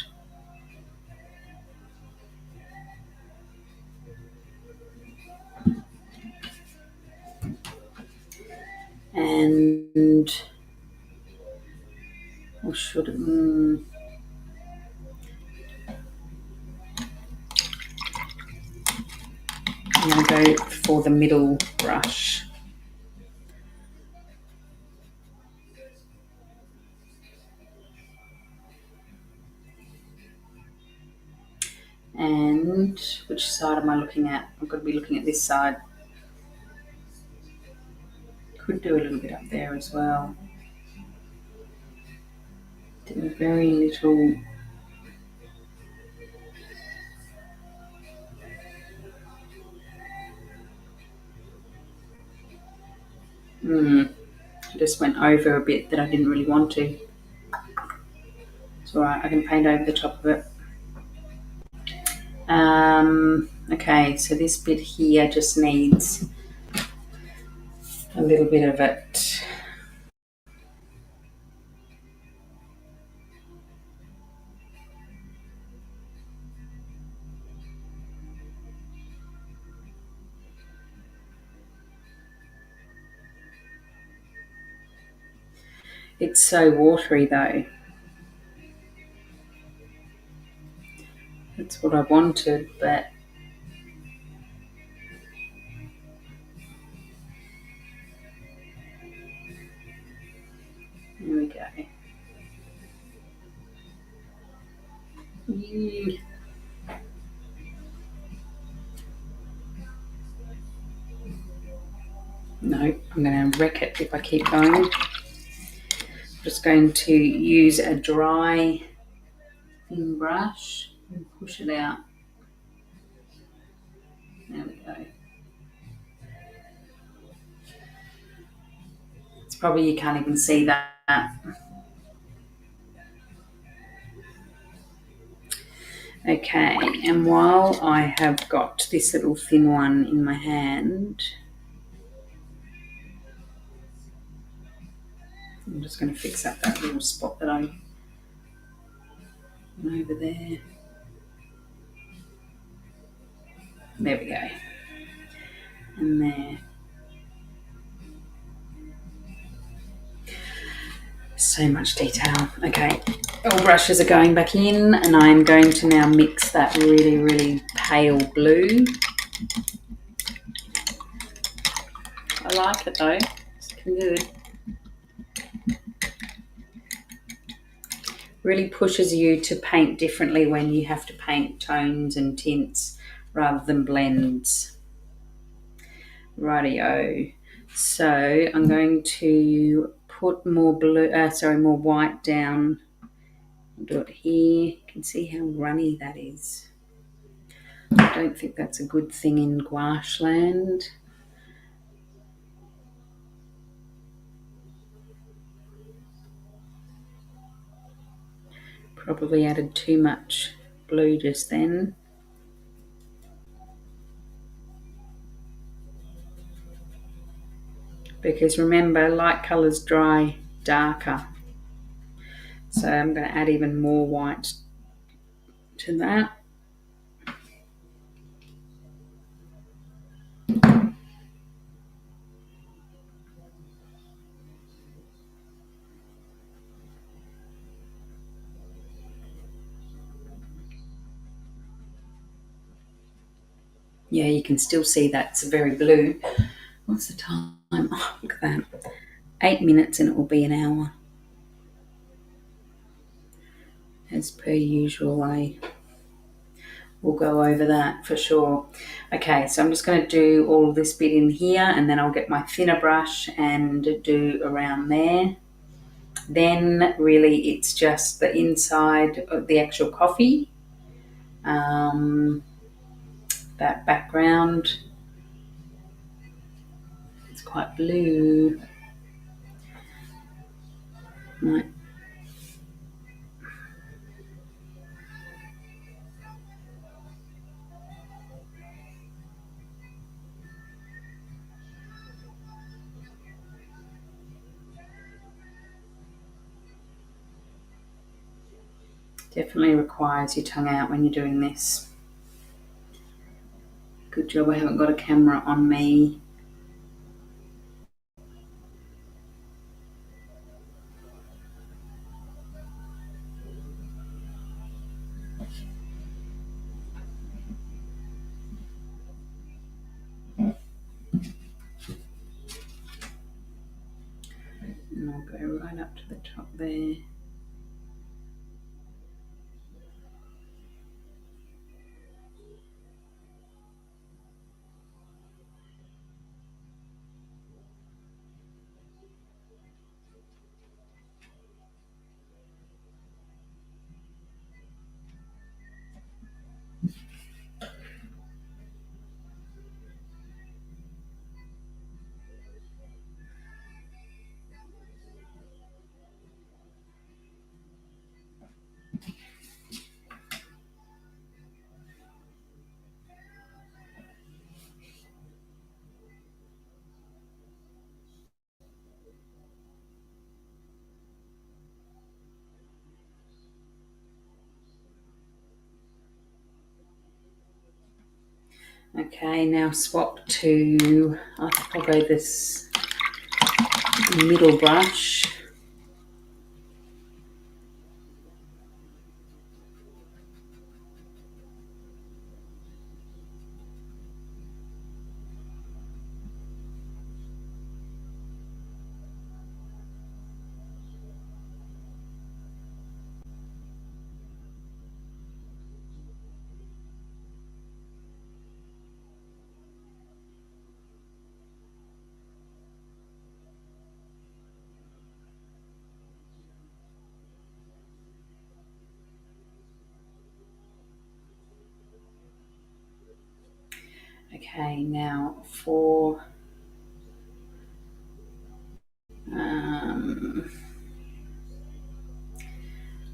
And or should it? I'm going to go for the middle brush. And which side am I looking at? I'm going to be looking at this side. Could do a little bit up there as well. Do very little. I just went over a bit that I didn't really want to. It's alright, I can paint over the top of it. Okay, so this bit here just needs a little bit of it. It's so watery though. That's what I wanted, but here we go. No, I'm going to wreck it if I keep going. I'm just going to use a dry thin brush and push it out. There we go. It's probably, you can't even see that. Okay, and while I have got this little thin one in my hand, I'm just going to fix up that little spot that I went over there. There we go. And there. So much detail. Okay, all brushes are going back in, and I'm going to now mix that really, really pale blue. I like it though, it's good. Really pushes you to paint differently when you have to paint tones and tints rather than blends. Rightio. So I'm going to put more more white down. I'll do it here. You can see how runny that is. I don't think that's a good thing in gouache land. Probably added too much blue just then. because remember, light colours dry darker. So I'm going to add even more white to that. Yeah, you can still see that's very blue. What's the time? Oh, look at that. 8 minutes and it will be an hour. As per usual, we'll go over that for sure. Okay, so I'm just going to do all of this bit in here, and then I'll get my thinner brush and do around there. Then really it's just the inside of the actual coffee, that background. It's quite blue. Right. Definitely requires your tongue out when you're doing this. Good job I haven't got a camera on me. And I'll go right up to the top there. Okay, now swap to, I think I'll go this middle brush. Okay, now for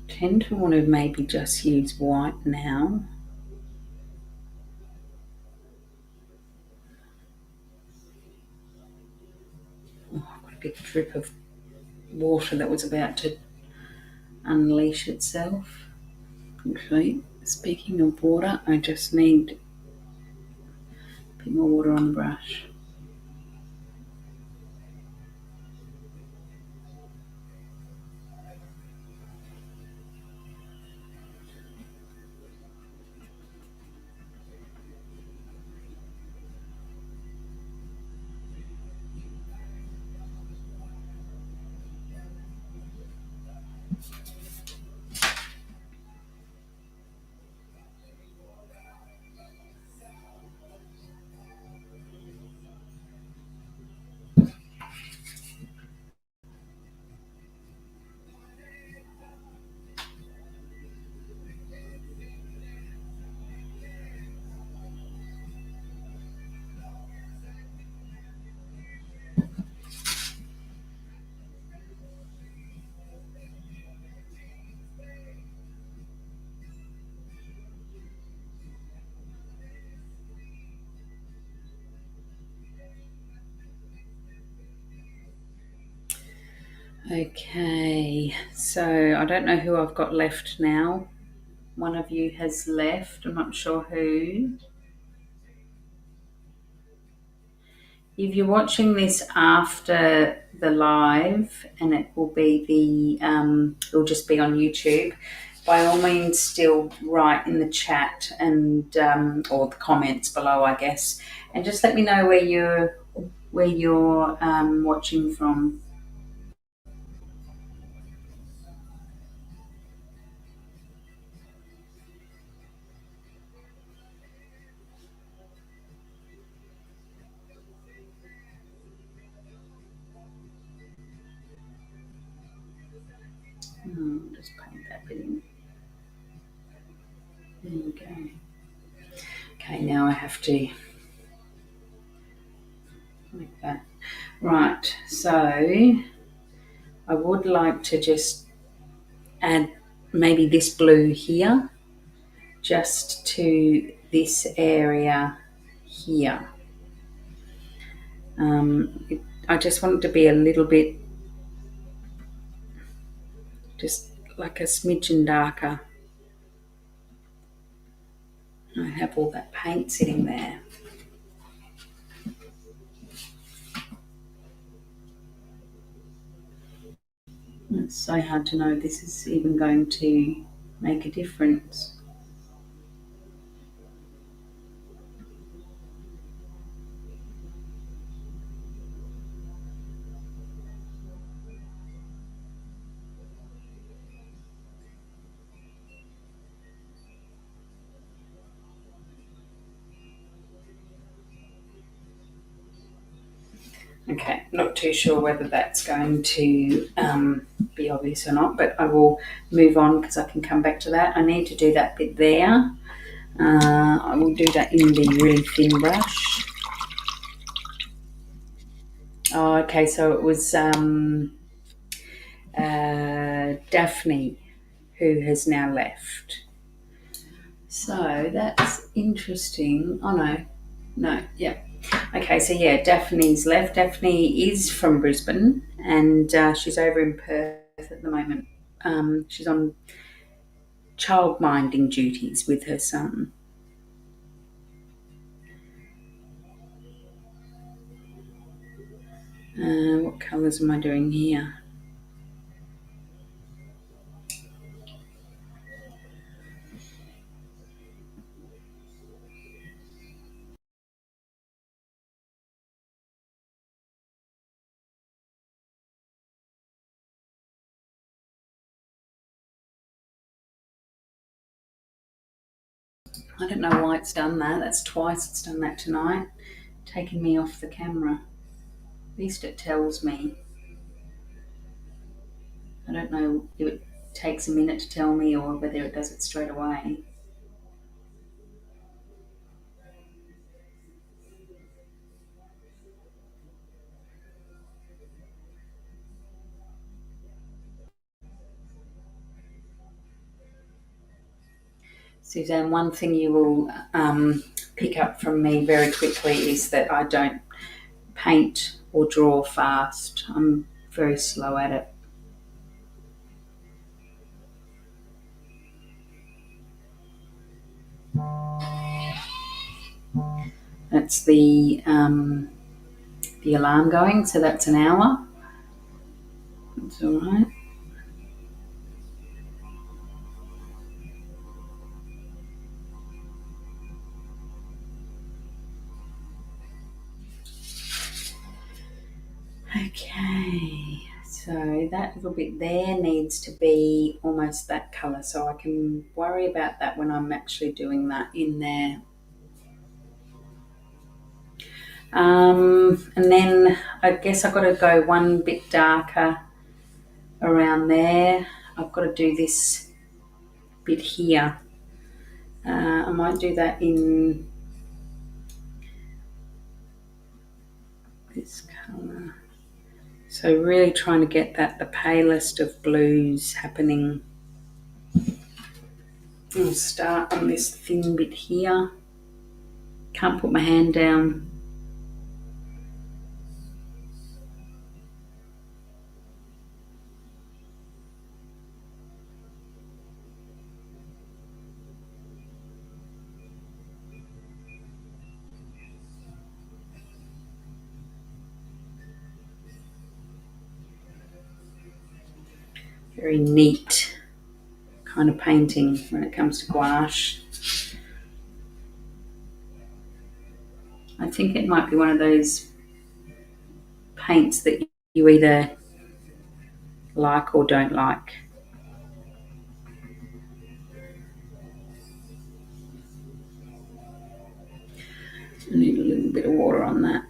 tend to want to maybe just use white now. Oh, I've got a big drip of water that was about to unleash itself. Actually, speaking of water, I just need a bit more water on the brush. Okay, so I don't know who I've got left now. One of you has left, I'm not sure who. If you're watching this after the live, and it will be it'll just be on YouTube, by all means still write in the chat and or the comments below, I guess, and just let me know where you're watching from. Just paint that bit in. There you go. Okay, now I have to like that. Right, so I would like to just add maybe this blue here, just to this area here. I just want it to be a little bit, just like a smidgen darker. I have all that paint sitting there. It's so hard to know if this is even going to make a difference. Okay, not too sure whether that's going to be obvious or not, but I will move on because I can come back to that. I need to do that bit there. I will do that in the really thin brush. Oh, okay, so it was Daphne who has now left. So that's interesting. Oh, no, yeah. Okay, so yeah, Daphne's left. Daphne is from Brisbane and she's over in Perth at the moment. She's on childminding duties with her son. What colours am I doing here? I don't know why it's done that. That's twice it's done that tonight, taking me off the camera. At least it tells me. I don't know if it takes a minute to tell me or whether it does it straight away. Suzanne, one thing you will pick up from me very quickly is that I don't paint or draw fast. I'm very slow at it. That's the alarm going, so that's an hour. That's all right. Okay, so that little bit there needs to be almost that colour, so I can worry about that when I'm actually doing that in there. And then I guess I've got to go one bit darker around there. I've got to do this bit here. I might do that in this colour. So really trying to get that the palest of blues happening. I'll start on this thin bit here. Can't put my hand down. very neat kind of painting when it comes to gouache. I think it might be one of those paints that you either like or don't like. I need a little bit of water on that.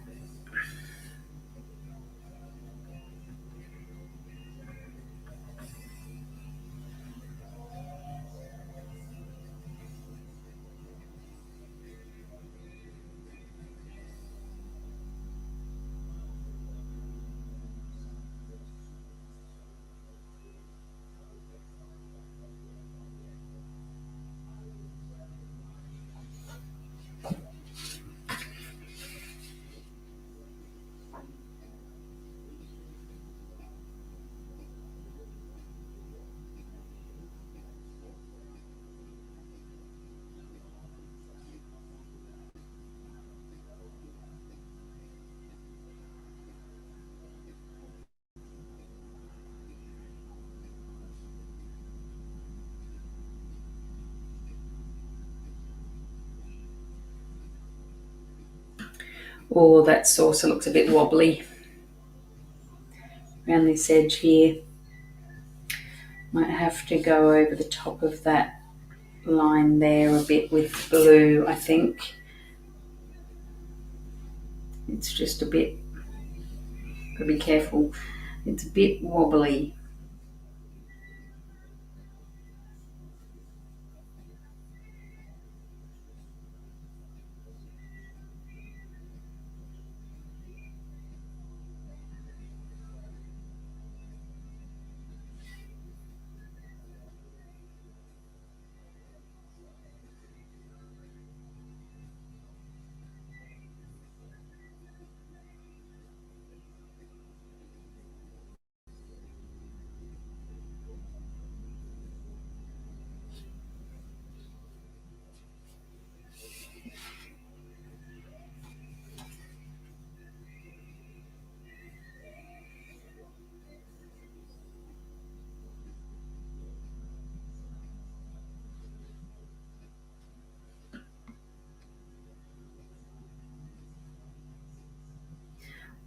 Oh, that saucer looks a bit wobbly around this edge here. Might have to go over the top of that line there a bit with blue, I think. It's just a bit, gotta be careful. It's a bit wobbly.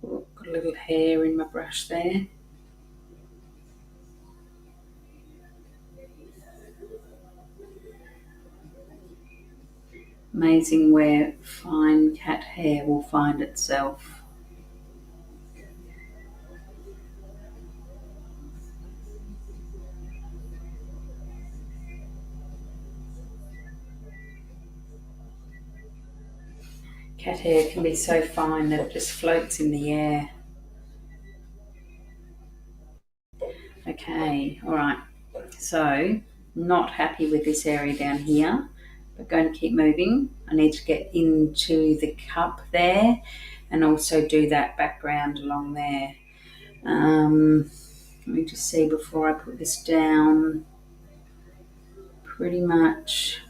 Oh, got a little hair in my brush there. Amazing where fine cat hair will find itself. Cat hair can be so fine that it just floats in the air. Okay, all right. So, not happy with this area down here, but going to keep moving. I need to get into the cup there and also do that background along there. Let me just see before I put this down. Pretty much,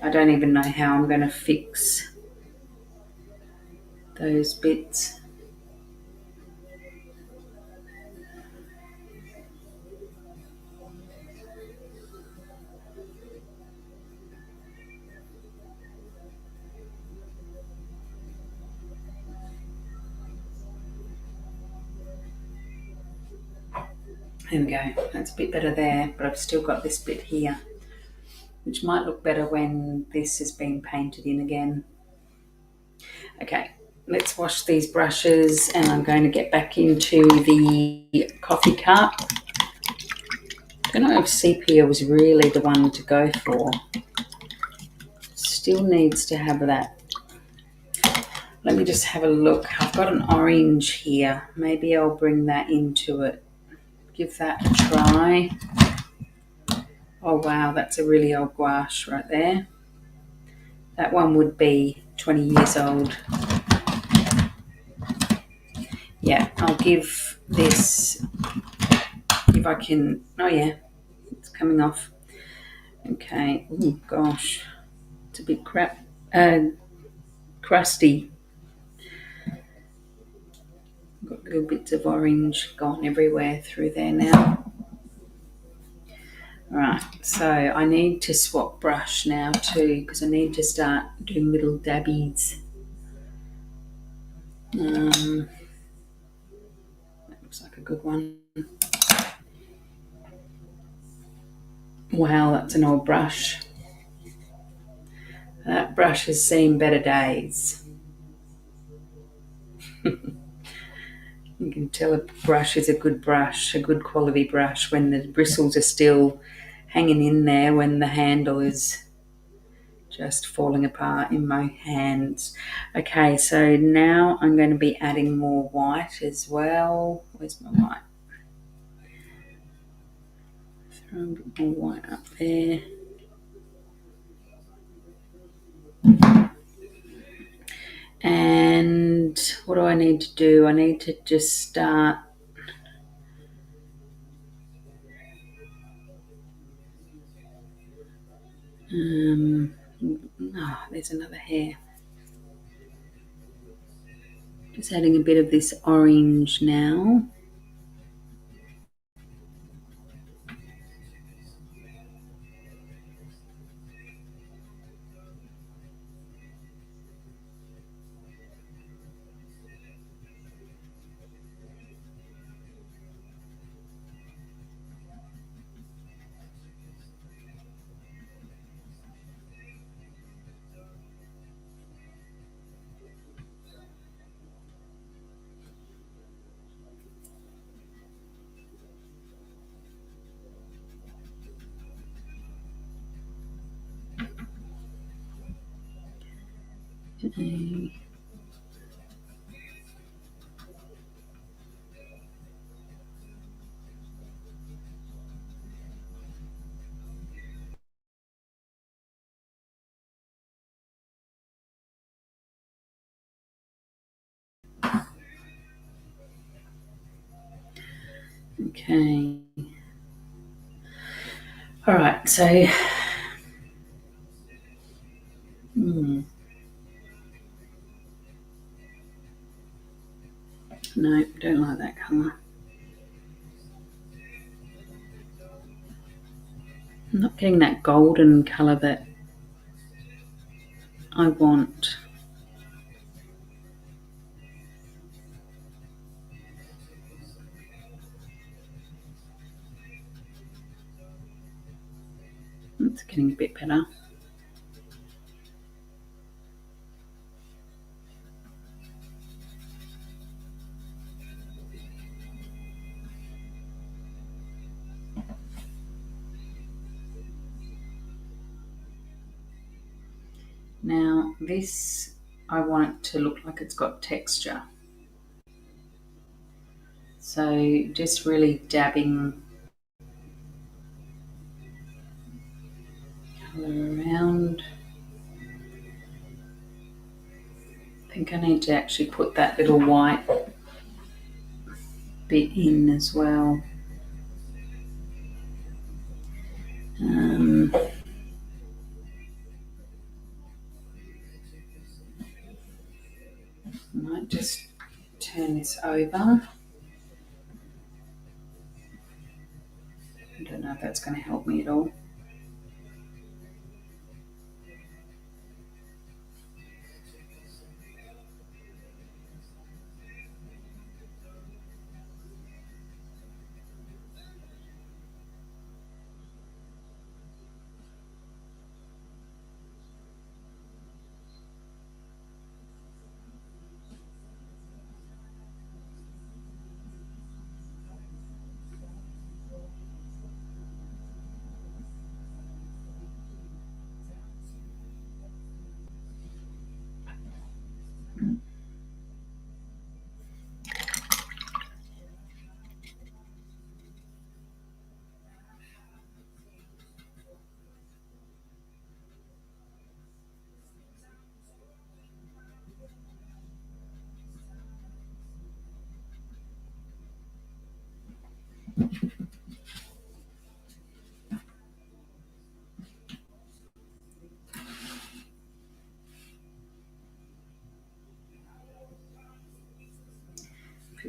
I don't even know how I'm going to fix those bits. There we go, that's a bit better there, but I've still got this bit here, which might look better when this has been painted in again. Okay, let's wash these brushes and I'm going to get back into the coffee cup. I don't know if sepia was really the one to go for. Still needs to have that. Let me just have a look. I've got an orange here. Maybe I'll bring that into it. Give that a try. Oh wow, that's a really old gouache right there. That one would be 20 years old. Yeah, I'll give this, if I can, oh yeah, it's coming off. Okay, oh gosh, it's a bit crusty. Got little bits of orange gone everywhere through there now. Right, so I need to swap brush now too, because I need to start doing little dabbies. That looks like a good one. Wow, that's an old brush. That brush has seen better days. You can tell a brush is a good quality brush, when the bristles are still hanging in there, when the handle is just falling apart in my hands. Okay, so now I'm going to be adding more white as well. Where's my white? Throw a bit more white up there. And what do I need to do? I need to just start there's another hair. Just adding a bit of this orange now. Okay. All right, so no, don't like that colour. I'm not getting that golden colour that I want. It's getting a bit better. Now this, I want it to look like it's got texture. So just really dabbing colour around. I think I need to actually put that little white bit in as well. I might just turn this over. I don't know if that's going to help me at all.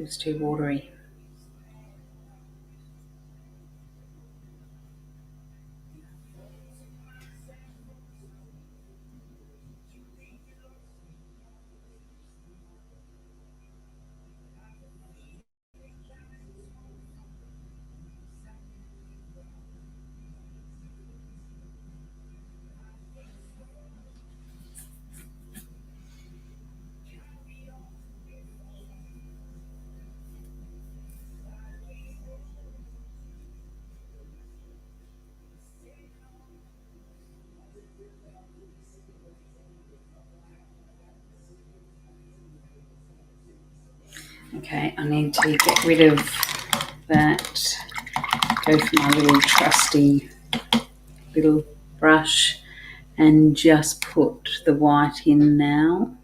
Feels too watery. Okay, I need to get rid of that. Go for my little trusty little brush and just put the white in now.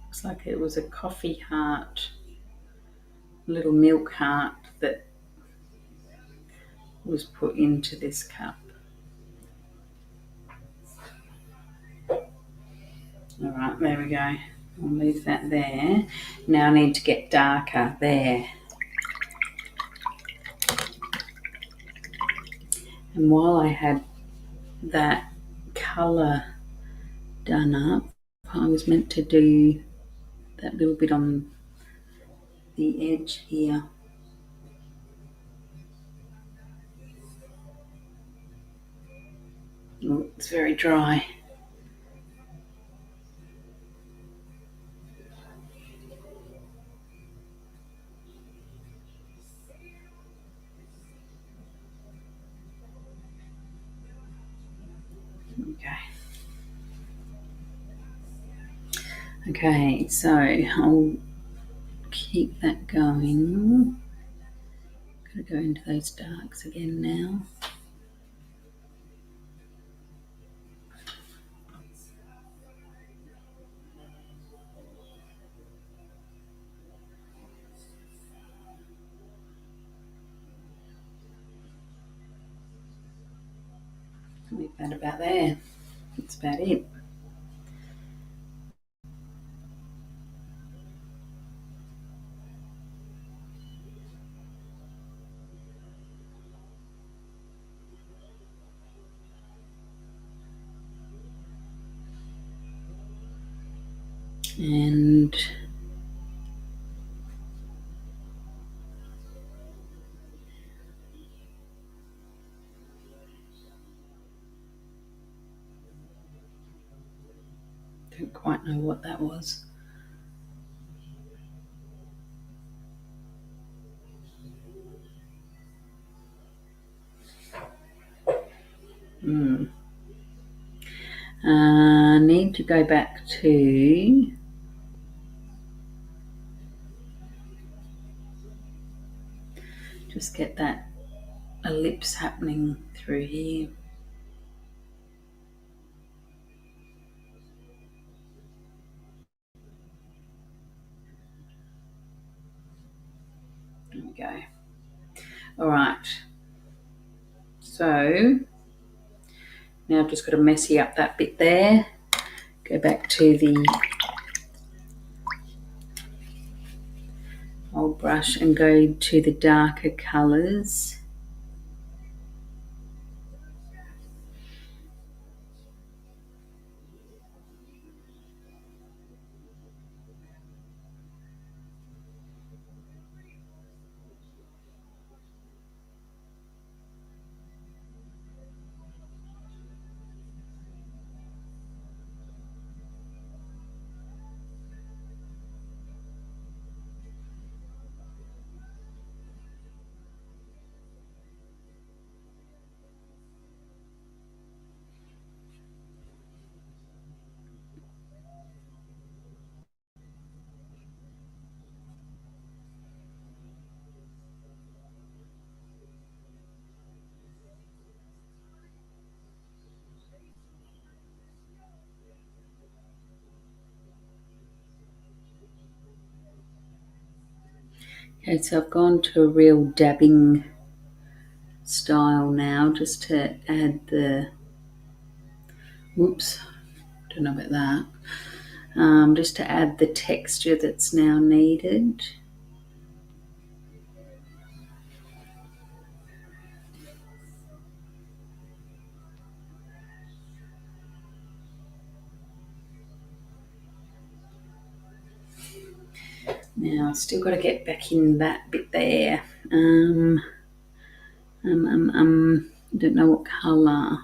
Looks like it was a coffee heart, little milk heart that was put into this cup. All right, there we go. I'll leave that there. Now I need to get darker there. And while I had that colour done up, I was meant to do that little bit on the edge here. Oh, it's very dry. Okay, so I'll keep that going. Gotta go into those darks again now. Leave that about there. That's about it. And don't quite know what that was. Need to go back to just get that ellipse happening through here. There we go. All right. So now I've just got to messy up that bit there. Go back to the old brush and go to the darker colours. Okay, so I've gone to a real dabbing style now, just to add the, whoops, don't know about that, just to add the texture that's now needed. Now I've still got to get back in that bit there. Don't know what colour.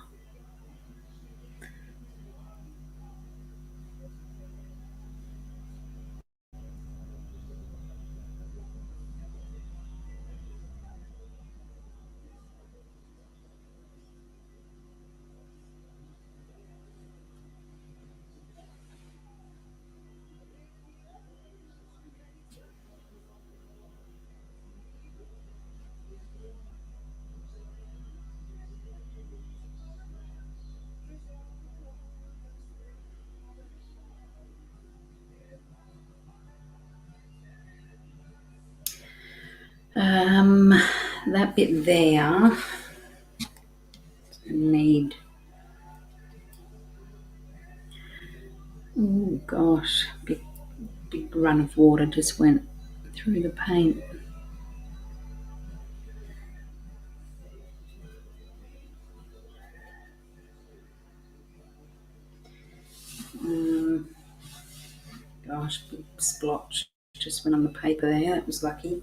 That bit there, need, oh gosh, big run of water just went through the paint. Gosh, big splotch just went on the paper there, that was lucky.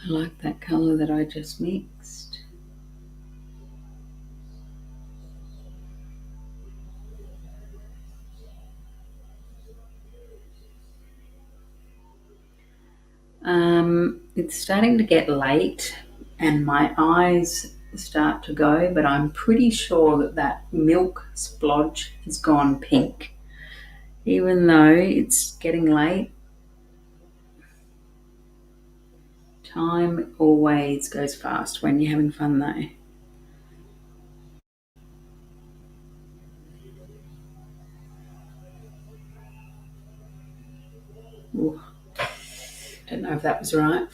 I like that colour that I just mixed. It's starting to get late and my eyes start to go, but I'm pretty sure that that milk splodge has gone pink. Even though it's getting late, time always goes fast when you're having fun though. Ooh, don't know if that was right.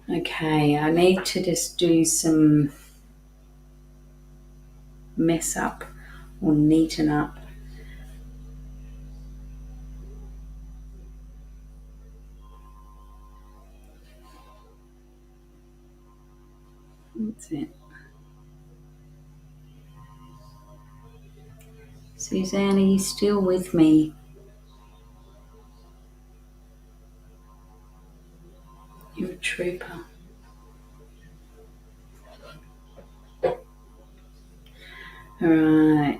Okay, I need to just do some mess up or neaten up. That's it. Suzanne, are you still with me? You're a trooper. All right.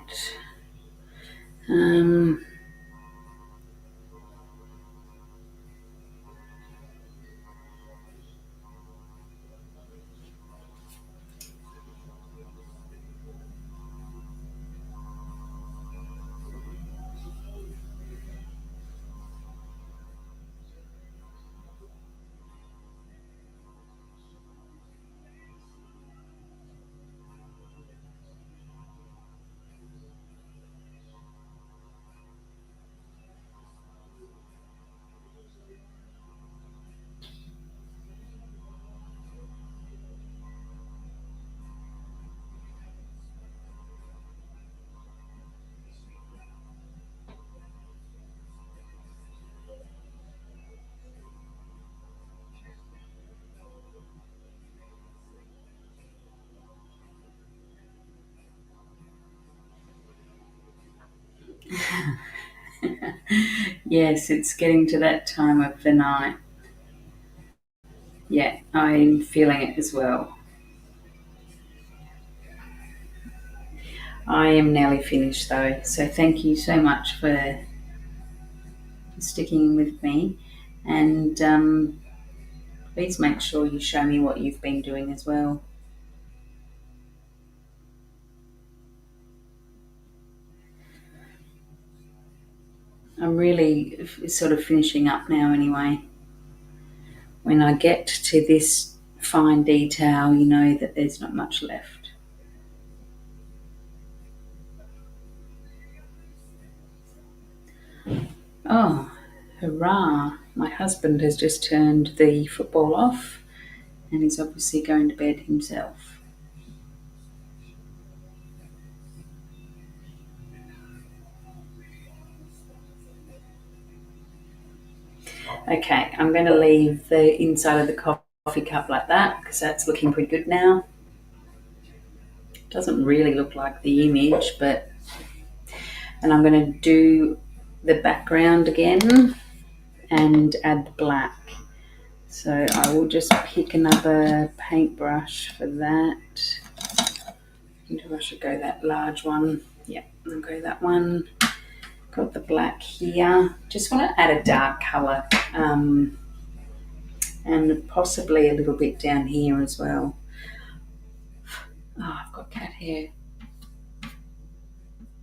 Yes, it's getting to that time of the night. Yeah, I'm feeling it as well. I am nearly finished though, so thank you so much for sticking with me, and please make sure you show me what you've been doing as well. I'm really sort of finishing up now anyway. When I get to this fine detail, you know that there's not much left. Oh, hurrah! My husband has just turned the football off and he's obviously going to bed himself. Okay, I'm going to leave the inside of the coffee cup like that because that's looking pretty good now. Doesn't really look like the image, but... And I'm going to do the background again and add the black. So I will just pick another paintbrush for that. I think I should go that large one. Yeah, I'll go that one. Got the black here. Just want to add a dark colour and possibly a little bit down here as well. Oh, I've got cat hair.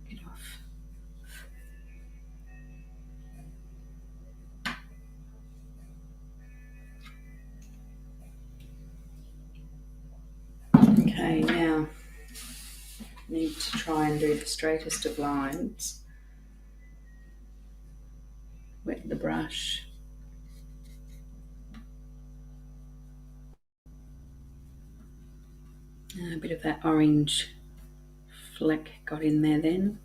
Get off. Okay, now I need to try and do the straightest of lines. Wet the brush. A bit of that orange fleck got in there then.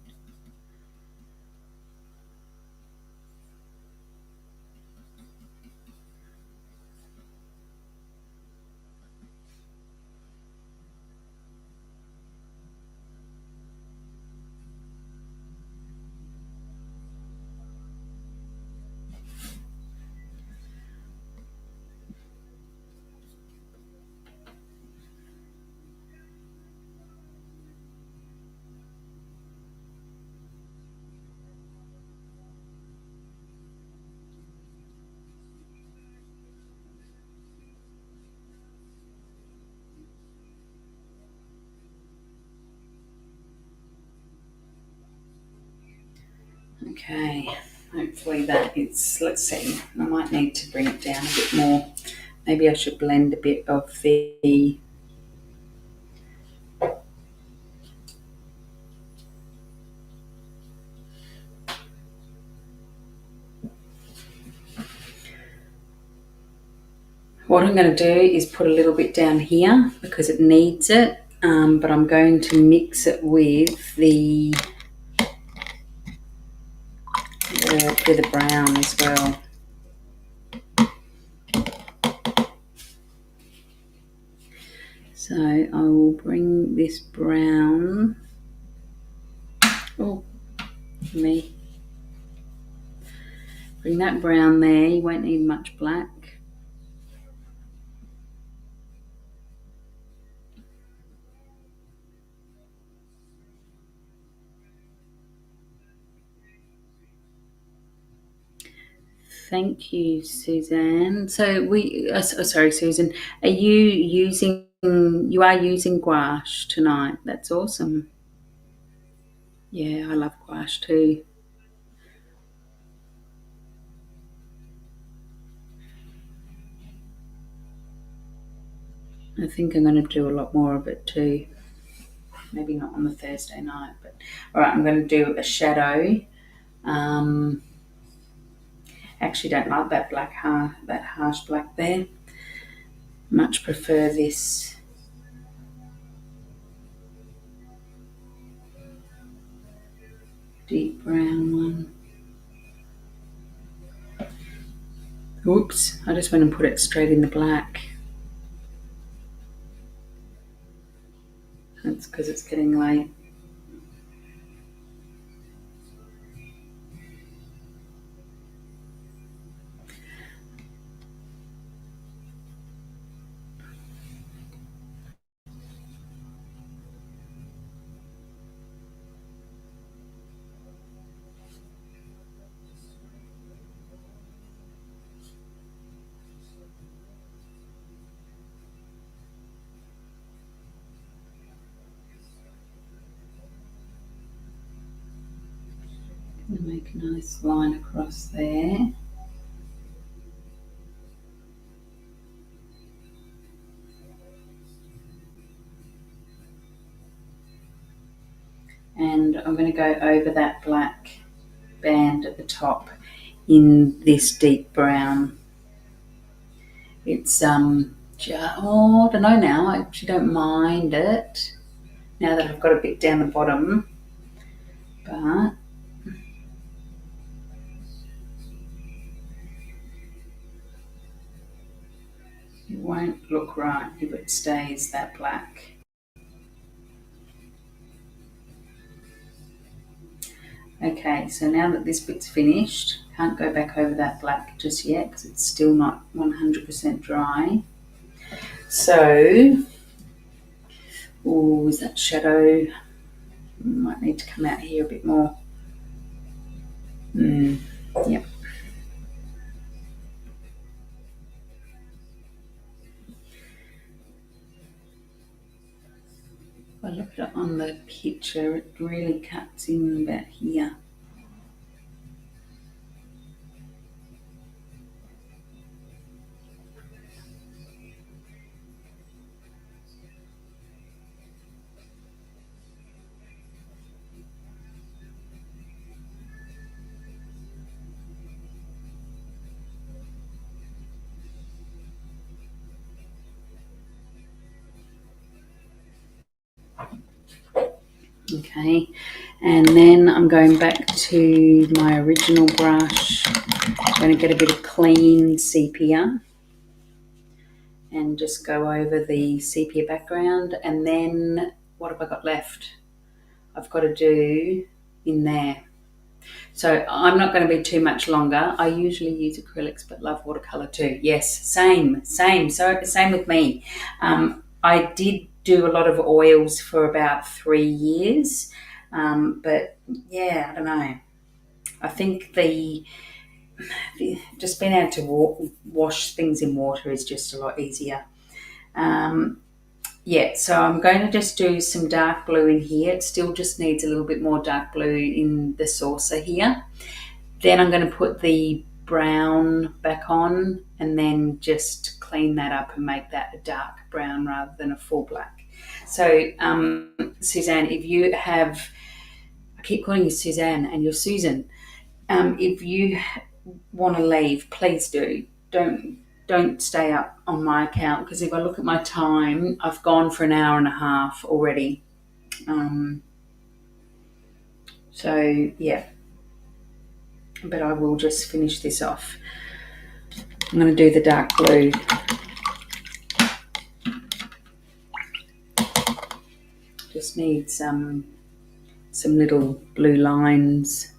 Okay, hopefully that is, let's see, I might need to bring it down a bit more. Maybe I should blend a bit of the what I'm going to do is put a little bit down here because it needs it, but I'm going to mix it with the brown as well. So I will bring this brown, oh, me, bring that brown there, you won't need much black. Thank you, Suzanne. So sorry, Susan, are you are using gouache tonight? That's awesome. Yeah, I love gouache too. I think I'm going to do a lot more of it too. Maybe not on the Thursday night, but all right, I'm going to do a shadow. Actually don't like that that harsh black there. Much prefer this deep brown one. Oops, I just went and put it straight in the black. That's because it's getting late. Make a nice line across there. And I'm going to go over that black band at the top in this deep brown. It's I don't know now. I actually don't mind it now that I've got a bit down the bottom, but it won't look right if it stays that black. Okay, so now that this bit's finished, can't go back over that black just yet because it's still not 100% dry. So, oh, is that shadow? Might need to come out here a bit more. Yep. If I look at it on the picture, it really cuts in about here. Okay, and then I'm going back to my original brush. I'm going to get a bit of clean sepia and just go over the sepia background. And then what have I got left? I've got to do in there. So I'm not going to be too much longer. I usually use acrylics but love watercolor too. Yes, same. So same with me. I did do a lot of oils for about 3 years, but yeah, I don't know. I think just being able to wash things in water is just a lot easier. Yeah, so I'm going to just do some dark blue in here. It still just needs a little bit more dark blue in the saucer here. Then I'm going to put the brown back on and then just clean that up and make that a dark brown rather than a full black. So, Suzanne, if you have, I keep calling you Suzanne and you're Susan. If you want to leave, please do. Don't stay up on my account because if I look at my time, I've gone for an hour and a half already. So yeah, but I will just finish this off. I'm going to do the dark blue. Just need some little blue lines.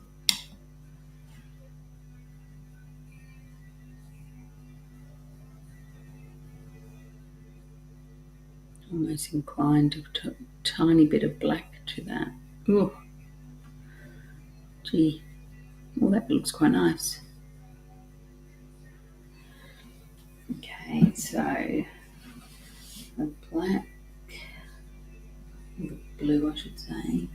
Almost inclined to put a tiny bit of black to that. Ooh. Gee, well that looks quite nice. Okay, so the black, the blue I should say.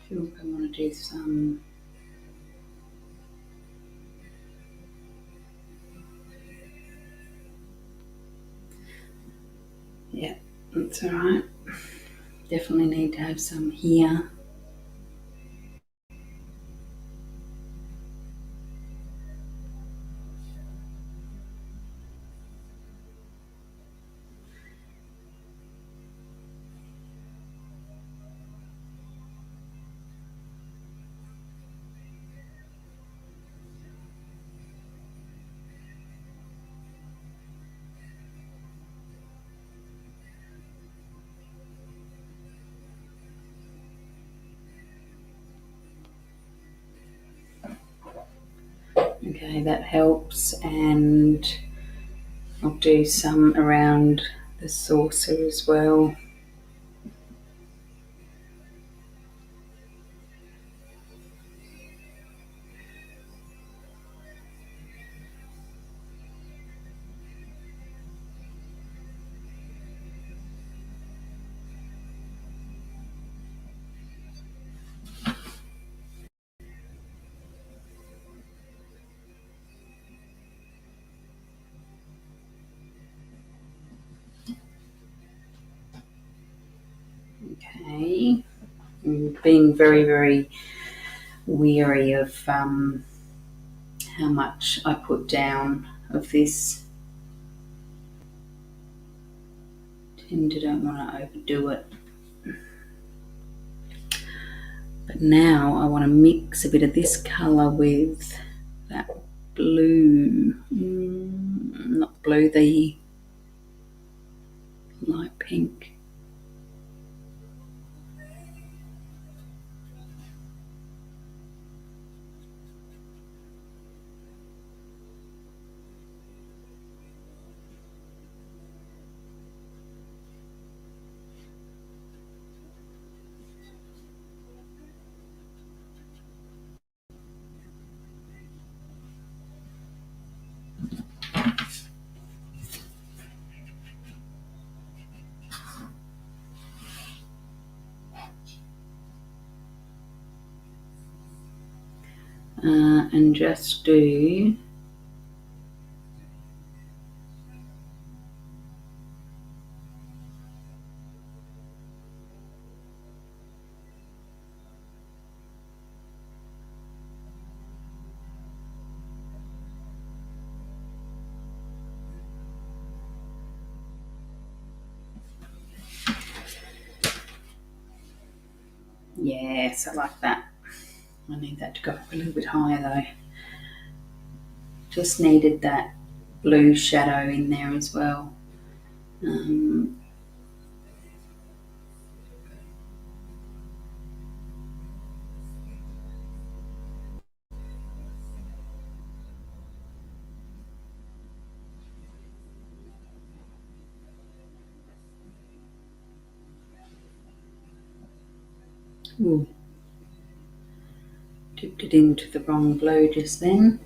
I feel like I want to do some yeah, that's all right. Definitely need to have some here. Okay, that helps, and I'll do some around the saucer as well. Okay, I'm being very, very weary of how much I put down of this. Tend to don't want to overdo it. But now I want to mix a bit of this colour with that blue, not blue, the light pink. And just do yes, I like that. I need that to go up a little bit higher though. Just needed that blue shadow in there as well. Ooh. Dipped it into the wrong blue just then.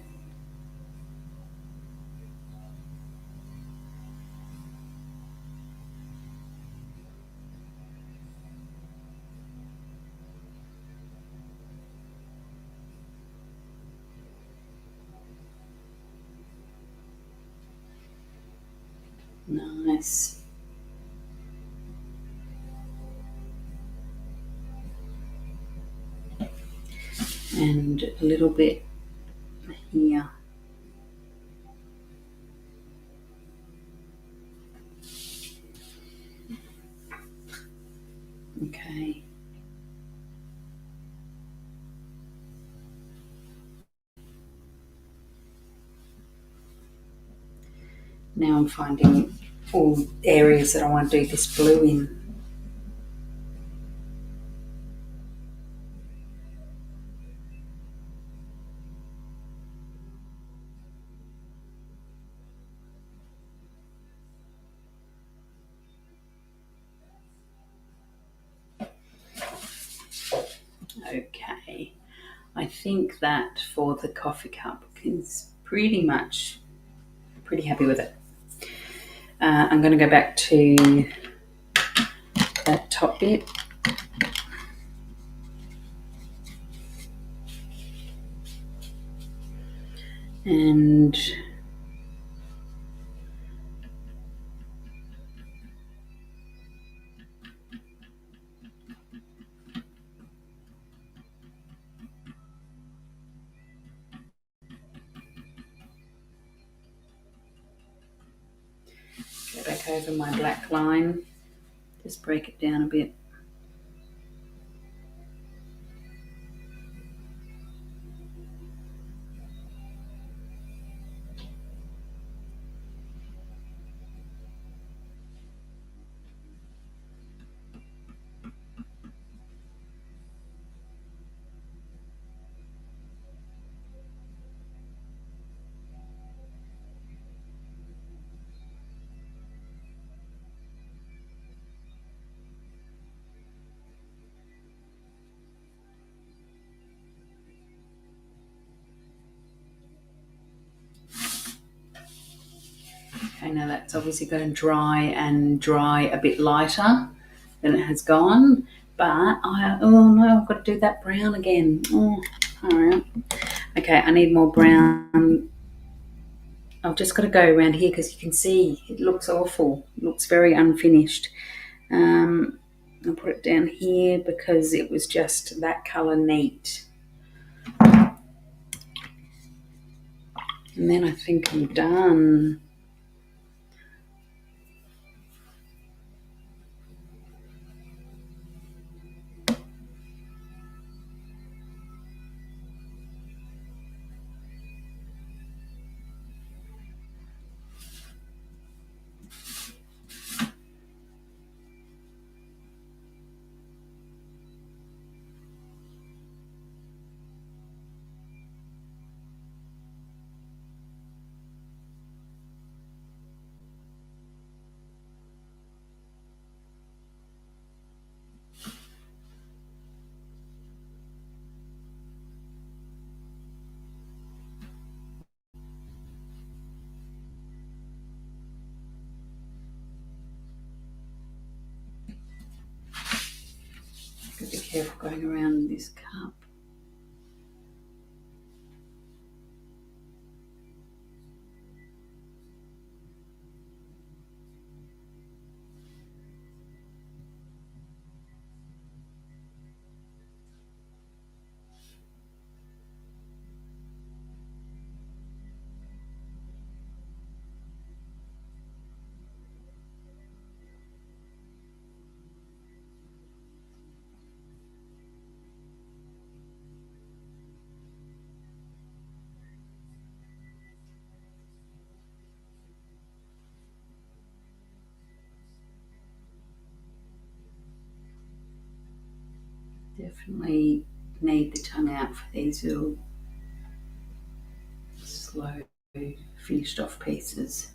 Nice. And a little bit here. Okay. Now I'm finding all areas that I want to do this blue in. Okay, I think that for the coffee cup is pretty happy with it. I'm going to go back to that top bit. And go back over my black line, just break it down a bit. Okay, now that's obviously going to dry a bit lighter than it has gone. But oh no, I've got to do that brown again. Oh, all right. Okay, I need more brown. I've just got to go around here because you can see it looks awful. It looks very unfinished. I'll put it down here because it was just that colour neat. And then I think I'm done. Got to be careful going around this cup. Definitely need the tongue out for these little slow finished off pieces.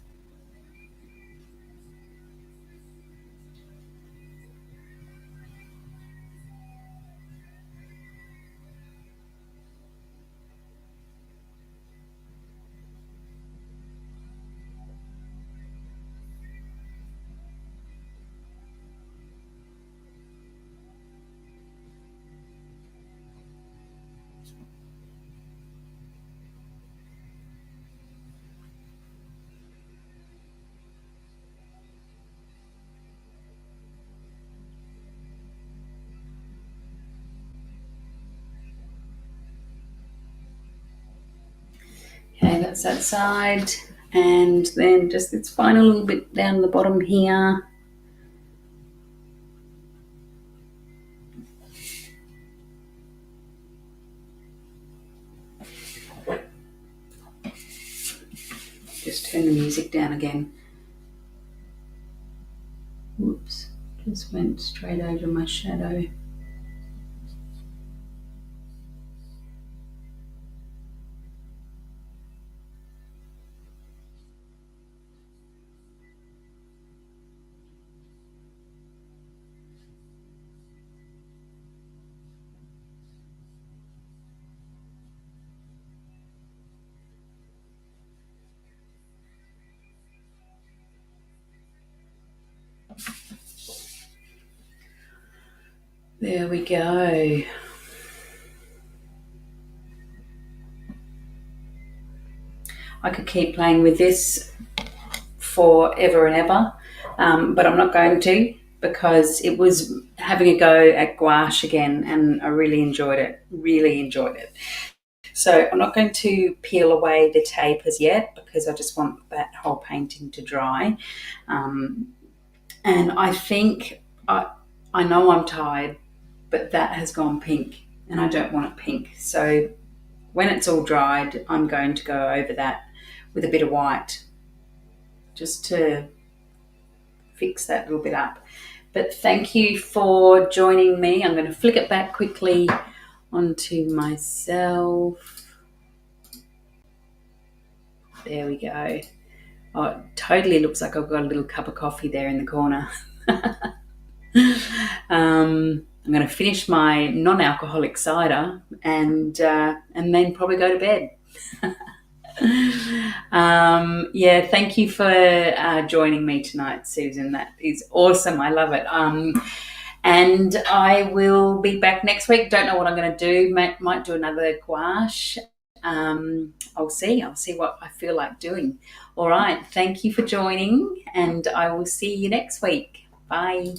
Okay, that's that side. And then just it's fine a little bit down the bottom here. Just turn the music down again. Whoops, just went straight over my shadow. There we go. I could keep playing with this forever and ever, but I'm not going to because it was having a go at gouache again and I really enjoyed it. So I'm not going to peel away the tape as yet because I just want that whole painting to dry. And I think, I know I'm tired, but that has gone pink and I don't want it pink. So when it's all dried, I'm going to go over that with a bit of white just to fix that little bit up. But thank you for joining me. I'm going to flick it back quickly onto myself. There we go. Oh, it totally looks like I've got a little cup of coffee there in the corner. I'm going to finish my non-alcoholic cider and then probably go to bed. Yeah, thank you for joining me tonight, Susan. That is awesome. I love it. And I will be back next week. Don't know what I'm going to do. Might do another gouache. I'll see. I'll see what I feel like doing. All right. Thank you for joining, and I will see you next week. Bye.